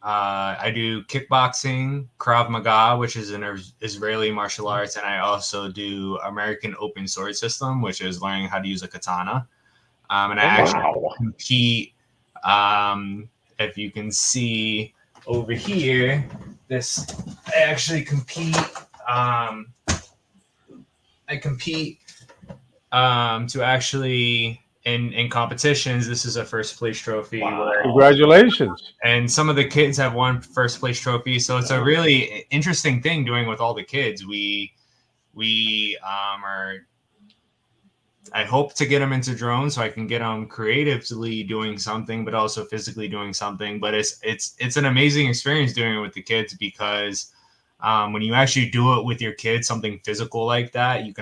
kickboxing, Krav Maga, which is an Israeli martial arts, and I also do American Open Sword System, which is learning how to use a katana. And I actually Wow. compete. If you can see over here, I actually compete. I compete to actually in competitions. This is a first place trophy. Wow. Congratulations. And some of the kids have won first place trophies, so it's a really interesting thing doing with all the kids. We are. I hope to get them into drones so I can get them creatively doing something, but also physically doing something. But it's an amazing experience doing it with the kids because when you actually do it with your kids, something physical like that, you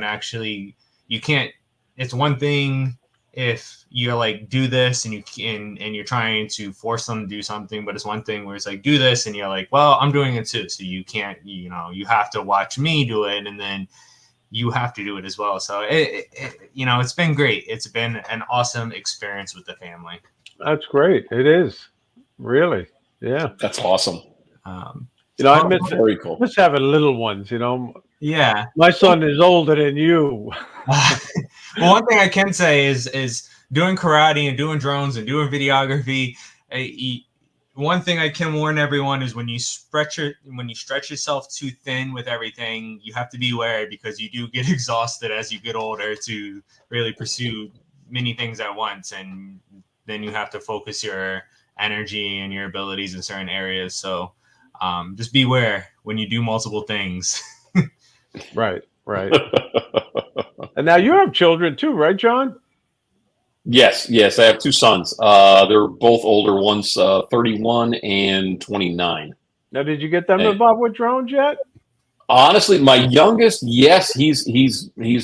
can't. It's one thing if you're like do this and you're trying to force them to do something, but it's one thing where it's like do this and you're like, well, I'm doing it too, so you can't. You have to watch me do it, and then you have to do it as well. So it's been great. It's been an awesome experience with the family. That's great. It is. Really. Yeah. That's awesome. I miss Very cool. miss having little ones, Yeah. My son is older than you. Well, one thing I can say is doing karate and doing drones and doing videography. One thing I can warn everyone is when you stretch yourself too thin with everything, you have to be wary because you do get exhausted as you get older to really pursue many things at once, and then you have to focus your energy and your abilities in certain areas. So just beware when you do multiple things. Right. And now you have children too, right, John? Yes. I have two sons. They're both older. One's 31 and 29. Now, did you get them And involved with drones yet? honestly, my youngest, yes, he's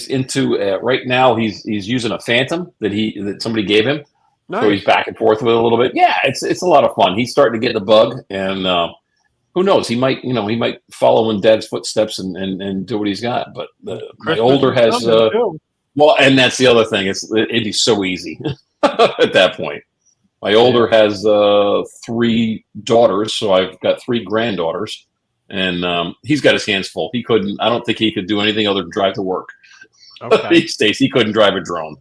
into right now. He's using a Phantom that somebody gave him. Nice. So he's back and forth with it a little bit. Yeah, it's a lot of fun. He's starting to get the bug, and who knows? He might follow in Dad's footsteps and do what he's got. But my Christmas older is has coming, too. well, and that's the other thing. It'd be so easy at that point. My older has 3 daughters, so I've got 3 granddaughters, and he's got his hands full. I don't think he could do anything other than drive to work. Okay. He couldn't drive a drone.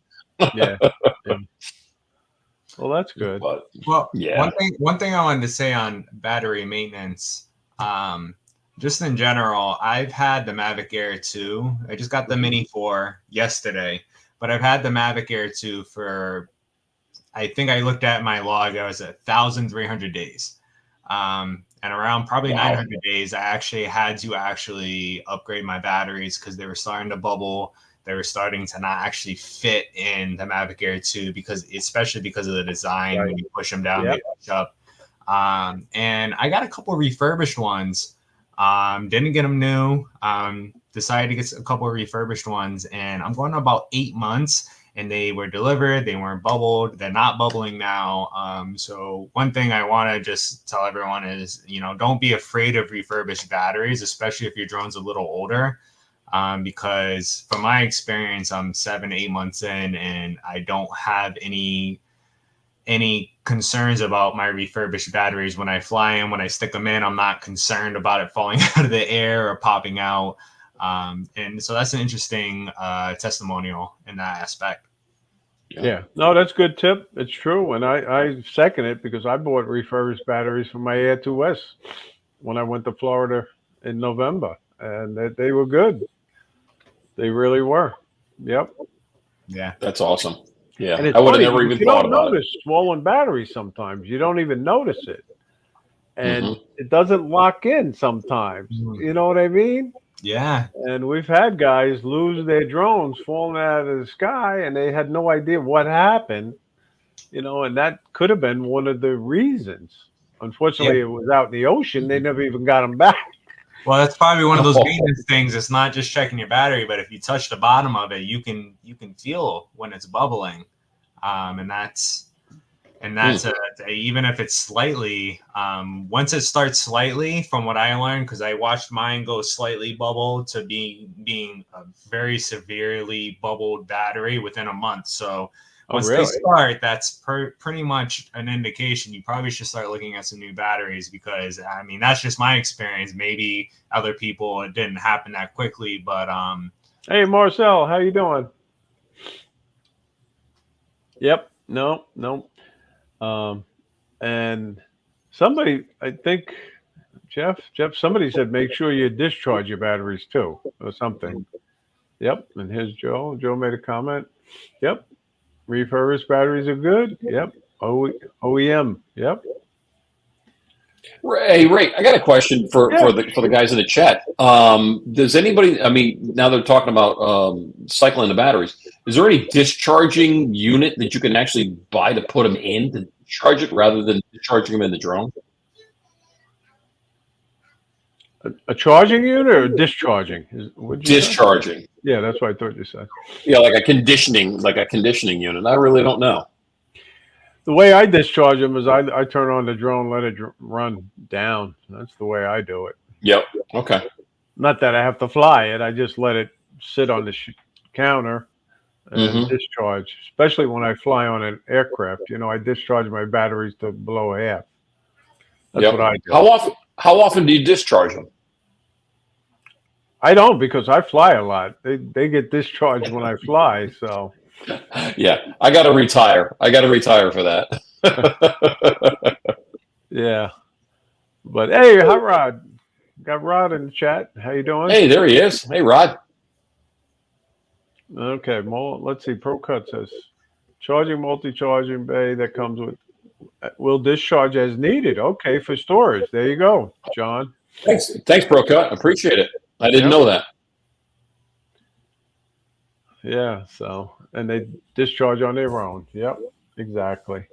Yeah. Well, that's good. But Well, yeah. one thing I wanted to say on battery maintenance, just in general, I've had the Mavic Air 2. I just got the Mini 4 yesterday, but I've had the Mavic Air 2 for, I think I looked at my log, I was at 1,300 days. And around probably 900 days, I actually had to upgrade my batteries because they were starting to bubble. They were starting to not actually fit in the Mavic Air 2 especially because of the design. Right. When you push them down, they push up. And I got a couple refurbished ones. Didn't get them new. Decided to get a couple of refurbished ones, and I'm going about 8 months. And they were delivered. They weren't bubbled. They're not bubbling now. So one thing I want to just tell everyone is, don't be afraid of refurbished batteries, especially if your drone's a little older. Because from my experience, I'm 7-8 months in, and I don't have any concerns about my refurbished batteries. When I fly in, when I stick them in, I'm not concerned about it falling out of the air or popping out. And so that's an interesting testimonial in that aspect. Yeah. No, that's a good tip. It's true. And I second it because I bought refurbished batteries for my Air 2S when I went to Florida in November, and they were good. They really were. Yep. Yeah. That's awesome. Yeah. And it's I would have funny never because even thought you about don't notice swollen batteries sometimes. You don't even notice it. And Mhm. it doesn't lock in sometimes. Mhm. You know what I mean? Yeah. And we've had guys lose their drones falling out of the sky, and they had no idea what happened, and that could have been one of the reasons. Unfortunately, it was out in the ocean. They never even got them back. Well, that's probably one of those Oh. maintenance things. It's not just checking your battery, but if you touch the bottom of it, you can feel when it's bubbling, and that's even if it's slightly. Once it starts slightly, from what I learned, because I watched mine go slightly bubbled to being a very severely bubbled battery within a month. So once they start, that's pretty much an indication you probably should start looking at some new batteries, because I mean that's just my experience. Maybe other people it didn't happen that quickly, but Hey, Marcel, how you doing? Yep. No. And somebody, I think, Jeff, somebody said make sure you discharge your batteries too, or something. Yep. And here's Joe. Joe made a comment. Yep. Refurbished batteries are good. Yep. OEM. Yep. Hey, Ray, I got a question for the guys in the chat. Does anybody? I mean, now they're talking about cycling the batteries. Is there any discharging unit that you can actually buy to put them in to charge it rather than charging them in the drone? A charging unit or discharging? Discharging. Yeah, that's what I thought you said. Yeah, like a conditioning unit. I really don't know. The way I discharge them is I turn on the drone, let it run down. That's the way I do it. Yep. Okay. Not that I have to fly it. I just let it sit on the counter and discharge. Especially when I fly on an aircraft, I discharge my batteries to below half. That's what I do. How often do you discharge them? I don't, because I fly a lot. They get discharged when I fly. So. Yeah, I got to retire. For that. Yeah. But hey, hi Rod. Got Rod in the chat. How you doing? Hey, there he is. Hey, Rod. Okay, let's see. ProCut says charging multi-charging bay that comes with will discharge as needed. Okay, for storage. There you go, John. Thanks, ProCut. Appreciate it. I didn't know that. Yeah. So, and they discharge on their own. Yep. Exactly.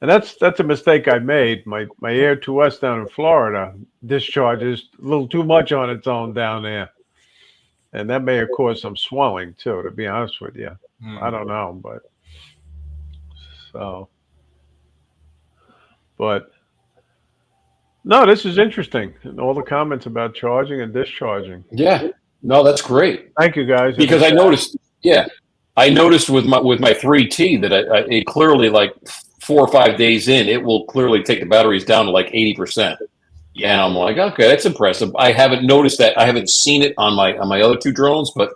And that's a mistake I made. My Air 2S down in Florida discharges a little too much on its own down there. And that may have caused some swelling too, to be honest with you. I don't know, but no, this is interesting. And all the comments about charging and discharging. Yeah. No, that's great. Thank you, guys. Because I noticed with my 3T that it clearly, like 4 or 5 days in, it will clearly take the batteries down to like 80%. Yeah. And I'm like, okay, that's impressive. I haven't noticed that. I haven't seen it on my other 2 drones, but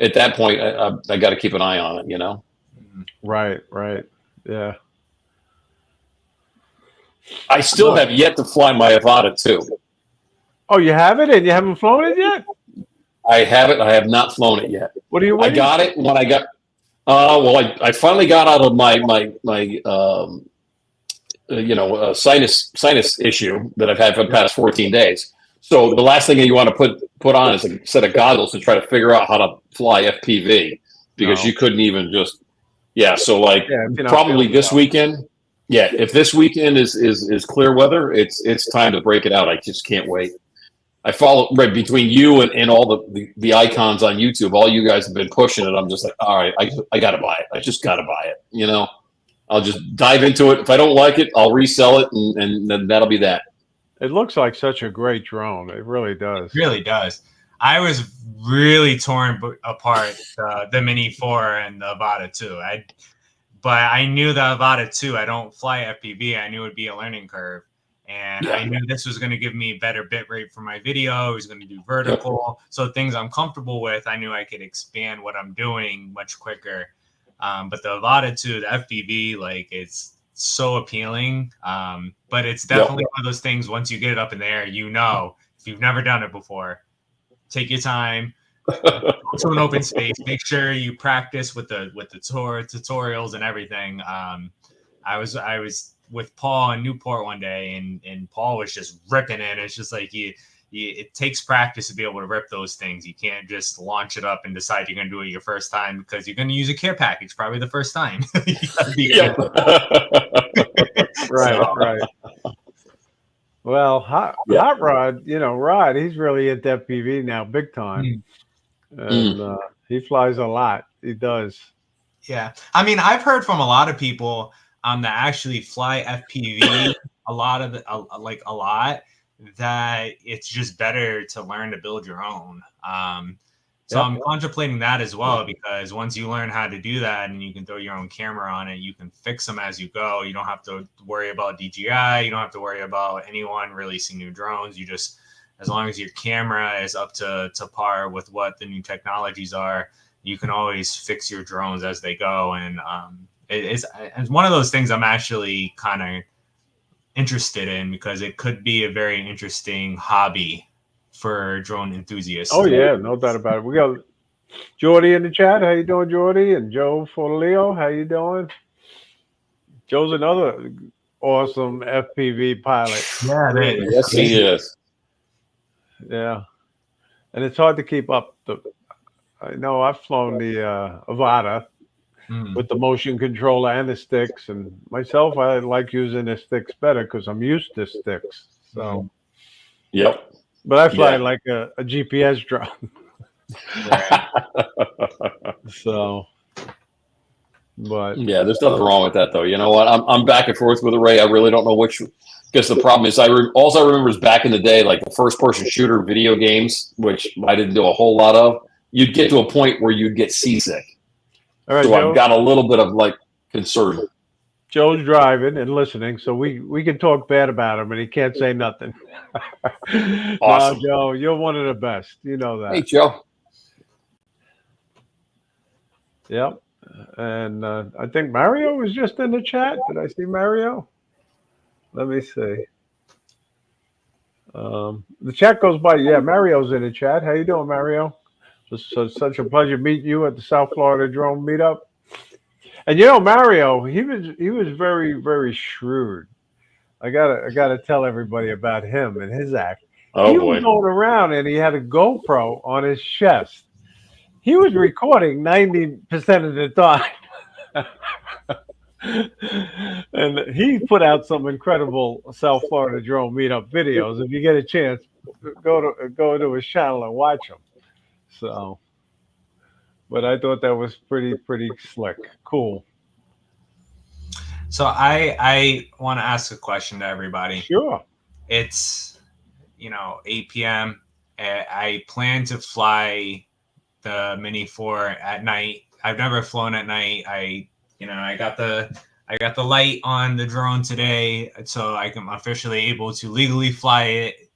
at that point, I got to keep an eye on it, Right. Yeah. I still have yet to fly my Avata 2. Oh, you have it, and you haven't flown it yet? I have it. I have not flown it yet. What are you waiting? I got it when I got. I finally got out of my sinus issue that I've had for the past 14 days. So the last thing you want to put on is a set of goggles to try to figure out how to fly FPV, because you couldn't even just. Yeah. So probably this weekend. Yeah. If this weekend is clear weather, it's time to break it out. I just can't wait. I follow right between you and all the icons on YouTube. All you guys have been pushing it. I'm just like, all right, I got to buy it. I just got to buy it. I'll just dive into it. If I don't like it, I'll resell it, and then that'll be that. It looks like such a great drone. It really does. It really does. I was really torn apart the Mini 4 and the Avata 2. But I knew the Avata 2, I don't fly FPV. I knew it would be a learning curve. And I knew this was going to give me better bit rate for my video. It was going to do vertical. So things I'm comfortable with, I knew I could expand what I'm doing much quicker. But the Avata 2, the FPV, it's so appealing. But it's definitely one of those things, once you get it up in the air, if you've never done it before, take your time, go to an open space, make sure you practice with the tutorials and everything. I was with Paul in Newport one day, and Paul was just ripping it. It's just like it takes practice to be able to rip those things. You can't just launch it up and decide you're going to do it your first time, because you're going to use a care package probably the first time. Right. Well, Yeah. Hot Rod, Rod, he's really into FPV now, big time, Mm. and he flies a lot. He does. Yeah, I mean, I've heard from a lot of people that actually fly FPV a lot of like a lot, that it's just better to learn to build your own. So Yep. I'm contemplating that as well, because once you learn how to do that and you can throw your own camera on it, you can fix them as you go. You don't have to worry about DJI. You don't have to worry about anyone releasing new drones. You just, as long as your camera is up to par with what the new technologies are, you can always fix your drones as they go. And it's one of those things I'm actually kind of interested in, because it could be a very interesting hobby for drone enthusiasts. Oh yeah, no doubt about it. We got Jordy in the chat. How you doing, Jordy? And Joe Forleo, how you doing? Joe's another awesome FPV pilot. Yeah, Really. Yes, he is. Yeah, and it's hard to keep up. I know I've flown the Avata with the motion controller and the sticks, and myself, I like using the sticks better because I'm used to sticks. So, Yep. but I fly Yeah. like a GPS drone. Right. So, but Yeah, there's nothing wrong with that, though. You know what? I'm back and forth with Ray. I really don't know which. Because the problem is, all I remember is back in the day, like the first-person shooter video games, which I didn't do a whole lot of. You'd get to a point where you'd get seasick. all right, So Joe. I've got a little bit of like concern. Joe's driving and listening, so we can talk bad about him, and he can't say nothing. Awesome. No, Joe, you're one of the best. You know that. Hey, Joe. Yep. And I think Mario was just in the chat. Did I see Mario? Let me see. The chat goes by. Yeah, Mario's in the chat. How you doing, Mario? It's such a pleasure meeting you at the South Florida Drone Meetup. And Mario, he was very, very shrewd. I gotta tell everybody about him and his act. Oh He boy. was going around and he had a GoPro on his chest. He was recording 90% of the time. And he put out some incredible South Florida Drone Meetup videos. If you get a chance, go to his channel and watch them. So, but I thought that was pretty slick, cool. So I want to ask a question to everybody. Sure. It's 8 p.m. I plan to fly the Mini 4 at night. I've never flown at night. I got the light on the drone today, so I am officially able to legally fly it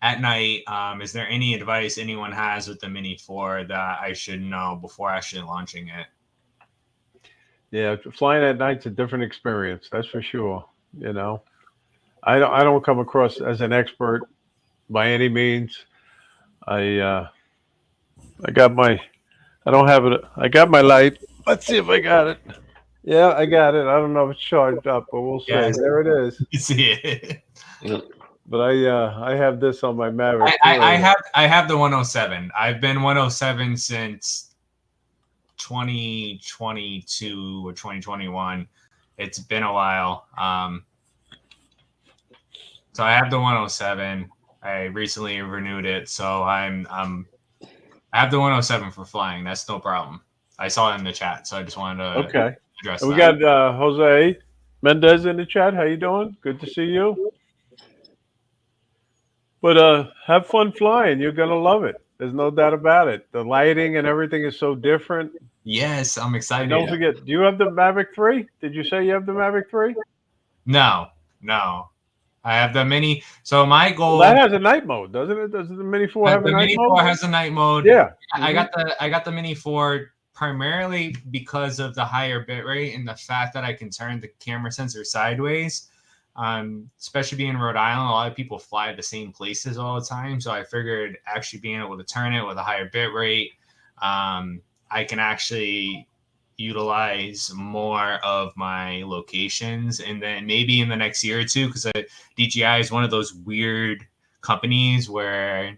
at night. Is there any advice anyone has with the Mini 4 that I should know before actually launching it? Yeah, flying at night's a different experience. That's for sure. I don't come across as an expert by any means. I got my. I don't have it. I got my light. Let's see if I got it. Yeah, I got it. I don't know if it's charged up, but we'll see. Yes. There it is. You see it. But I have this on my Maverick. I have the 107. I've been 107 since 2022 or 2021. It's been a while. So I have the 107. I recently renewed it, so I have the 107 for flying. That's no problem. I saw it in the chat, so I just wanted to address and we that. got Jose Mendez in the chat. How you doing? Good to see you. But have fun flying. You're gonna love it. There's no doubt about it. The lighting and everything is so different. Yes, I'm excited. And don't forget, do you have the Mavic 3? Did you say you have the Mavic 3? No. I have the Mini. So my goal. Well, that has a night mode, doesn't it? Does the Mini 4 have a night mode? The Mini 4 has a night mode. Yeah. I got the Mini 4 primarily because of the higher bitrate and the fact that I can turn the camera sensor sideways. Especially being in Rhode Island, a lot of people fly the same places all the time. So I figured actually being able to turn it with a higher bitrate, I can actually utilize more of my locations. And then maybe in the next year or two, because DJI is one of those weird companies where,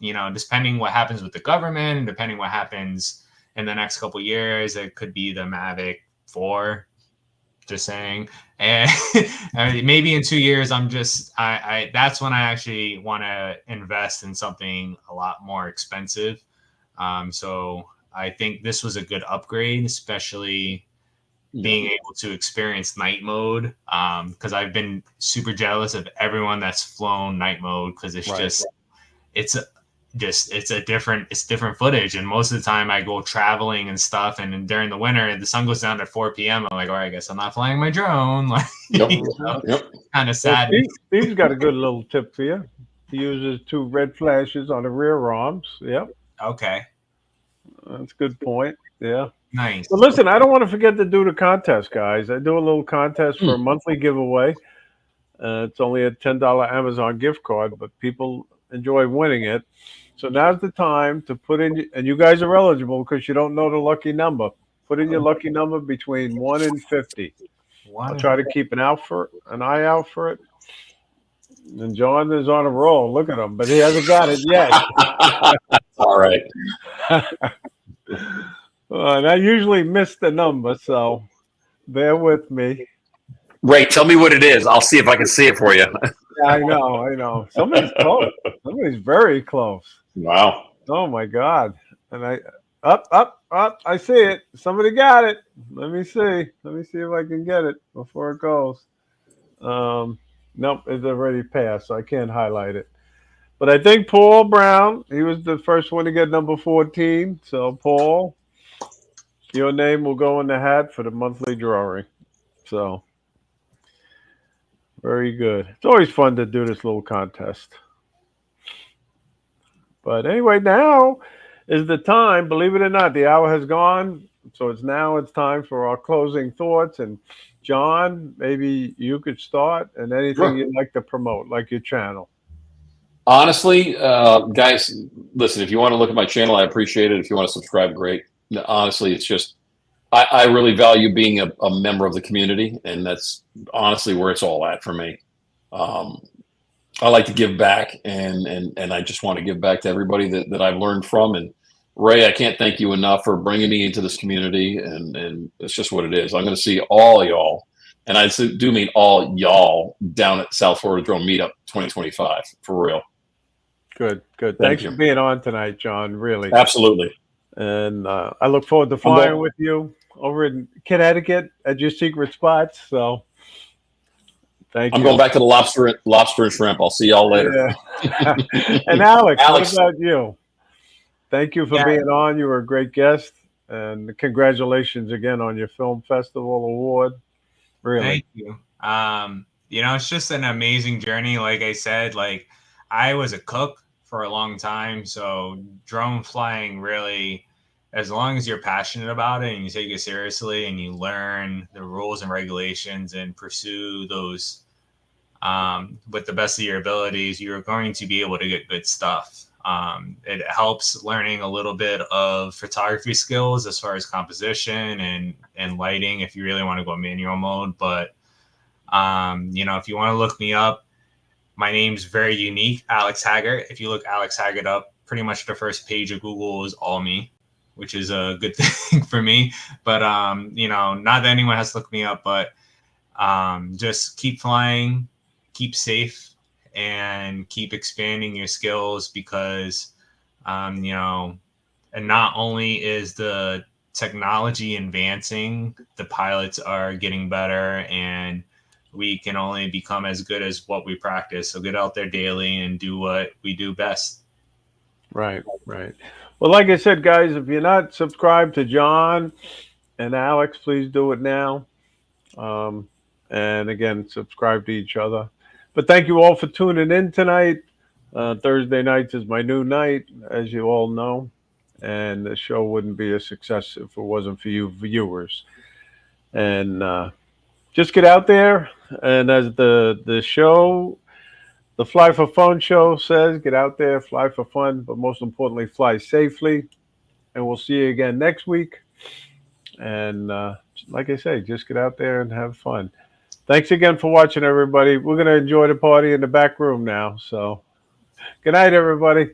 depending what happens with the government and depending what happens in the next couple of years, it could be the Mavic 4 Just saying. And I mean, maybe in 2 years, I that's when I actually want to invest in something a lot more expensive. So I think this was a good upgrade, especially being able to experience night mode. Because I've been super jealous of everyone that's flown night mode, because it's it's different footage. And most of the time I go traveling and stuff, and during the winter the sun goes down at 4 p.m. I'm like, all right, I guess I'm not flying my drone. Like, Yep. Kind of sad. Well, Steve's got a good little tip for you. He uses 2 red flashes on the rear arms. Yep, Okay, that's a good point. Yeah. nice. But listen, I don't want to forget to do the contest, guys. I do a little contest for a monthly giveaway. It's only a $10 Amazon gift card, but people enjoy winning it. So now's the time to put in, and you guys are eligible because you don't know the lucky number. Put in your lucky number between 1 and 50. I'll try to keep an eye out for it. And John is on a roll. Look at him, but he hasn't got it yet. All right. And I usually miss the number, so bear with me. Ray, tell me what it is. I'll see if I can see it for you. I know. Somebody's close. Somebody's very close. Wow. Oh my God! And up. I see it. Somebody got it. Let me see if I can get it before it goes. Nope, it's already passed, so I can't highlight it. But I think Paul Brown, he was the first one to get number 14. So Paul, your name will go in the hat for the monthly drawing. So very good. It's always fun to do this little contest. But anyway, now is the time. Believe it or not, the hour has gone. So it's time for our closing thoughts. And John, maybe you could start, and anything you'd like to promote, like your channel. Honestly, guys, listen, if you want to look at my channel, I appreciate it. If you want to subscribe, great. Honestly, it's just, I really value being a member of the community, and that's honestly where it's all at for me. I like to give back, and I just want to give back to everybody that I've learned from. And Ray, I can't thank you enough for bringing me into this community, and it's just what it is. I'm going to see all y'all, and I do mean all y'all, down at South Florida Drone Meetup 2025, for real. Good. Thank Thanks you. for being on tonight, John, really. Absolutely. And I look forward to flying with you over in Connecticut at your secret spots. So thank you. I'm going back to the lobster and shrimp. I'll see y'all later. Yeah. And Alex, what about you? Thank you for being on. You were a great guest, and congratulations again on your film festival award. Really. Thank you. It's just an amazing journey. Like I said, like I was a cook for a long time, so drone flying really, as long as you're passionate about it and you take it seriously and you learn the rules and regulations and pursue those with the best of your abilities, you're going to be able to get good stuff. It helps learning a little bit of photography skills as far as composition and lighting if you really want to go manual mode. But, if you want to look me up, my name's very unique, Alex Haggart. If you look Alex Haggart up, pretty much the first page of Google is all me, which is a good thing for me. But, not that anyone has to look me up, but just keep flying, keep safe, and keep expanding your skills because, and not only is the technology advancing, the pilots are getting better, and we can only become as good as what we practice. So get out there daily and do what we do best. Right. Well, like I said, guys, if you're not subscribed to John and Alex, please do it now. And again, subscribe to each other. But thank you all for tuning in tonight. Thursday nights is my new night, as you all know. And the show wouldn't be a success if it wasn't for you viewers. And just get out there. And as the show, the Fly for Fun show says, get out there, fly for fun, but most importantly, fly safely. And we'll see you again next week. And like I say, just get out there and have fun. Thanks again for watching, everybody. We're going to enjoy the party in the back room now. So good night, everybody.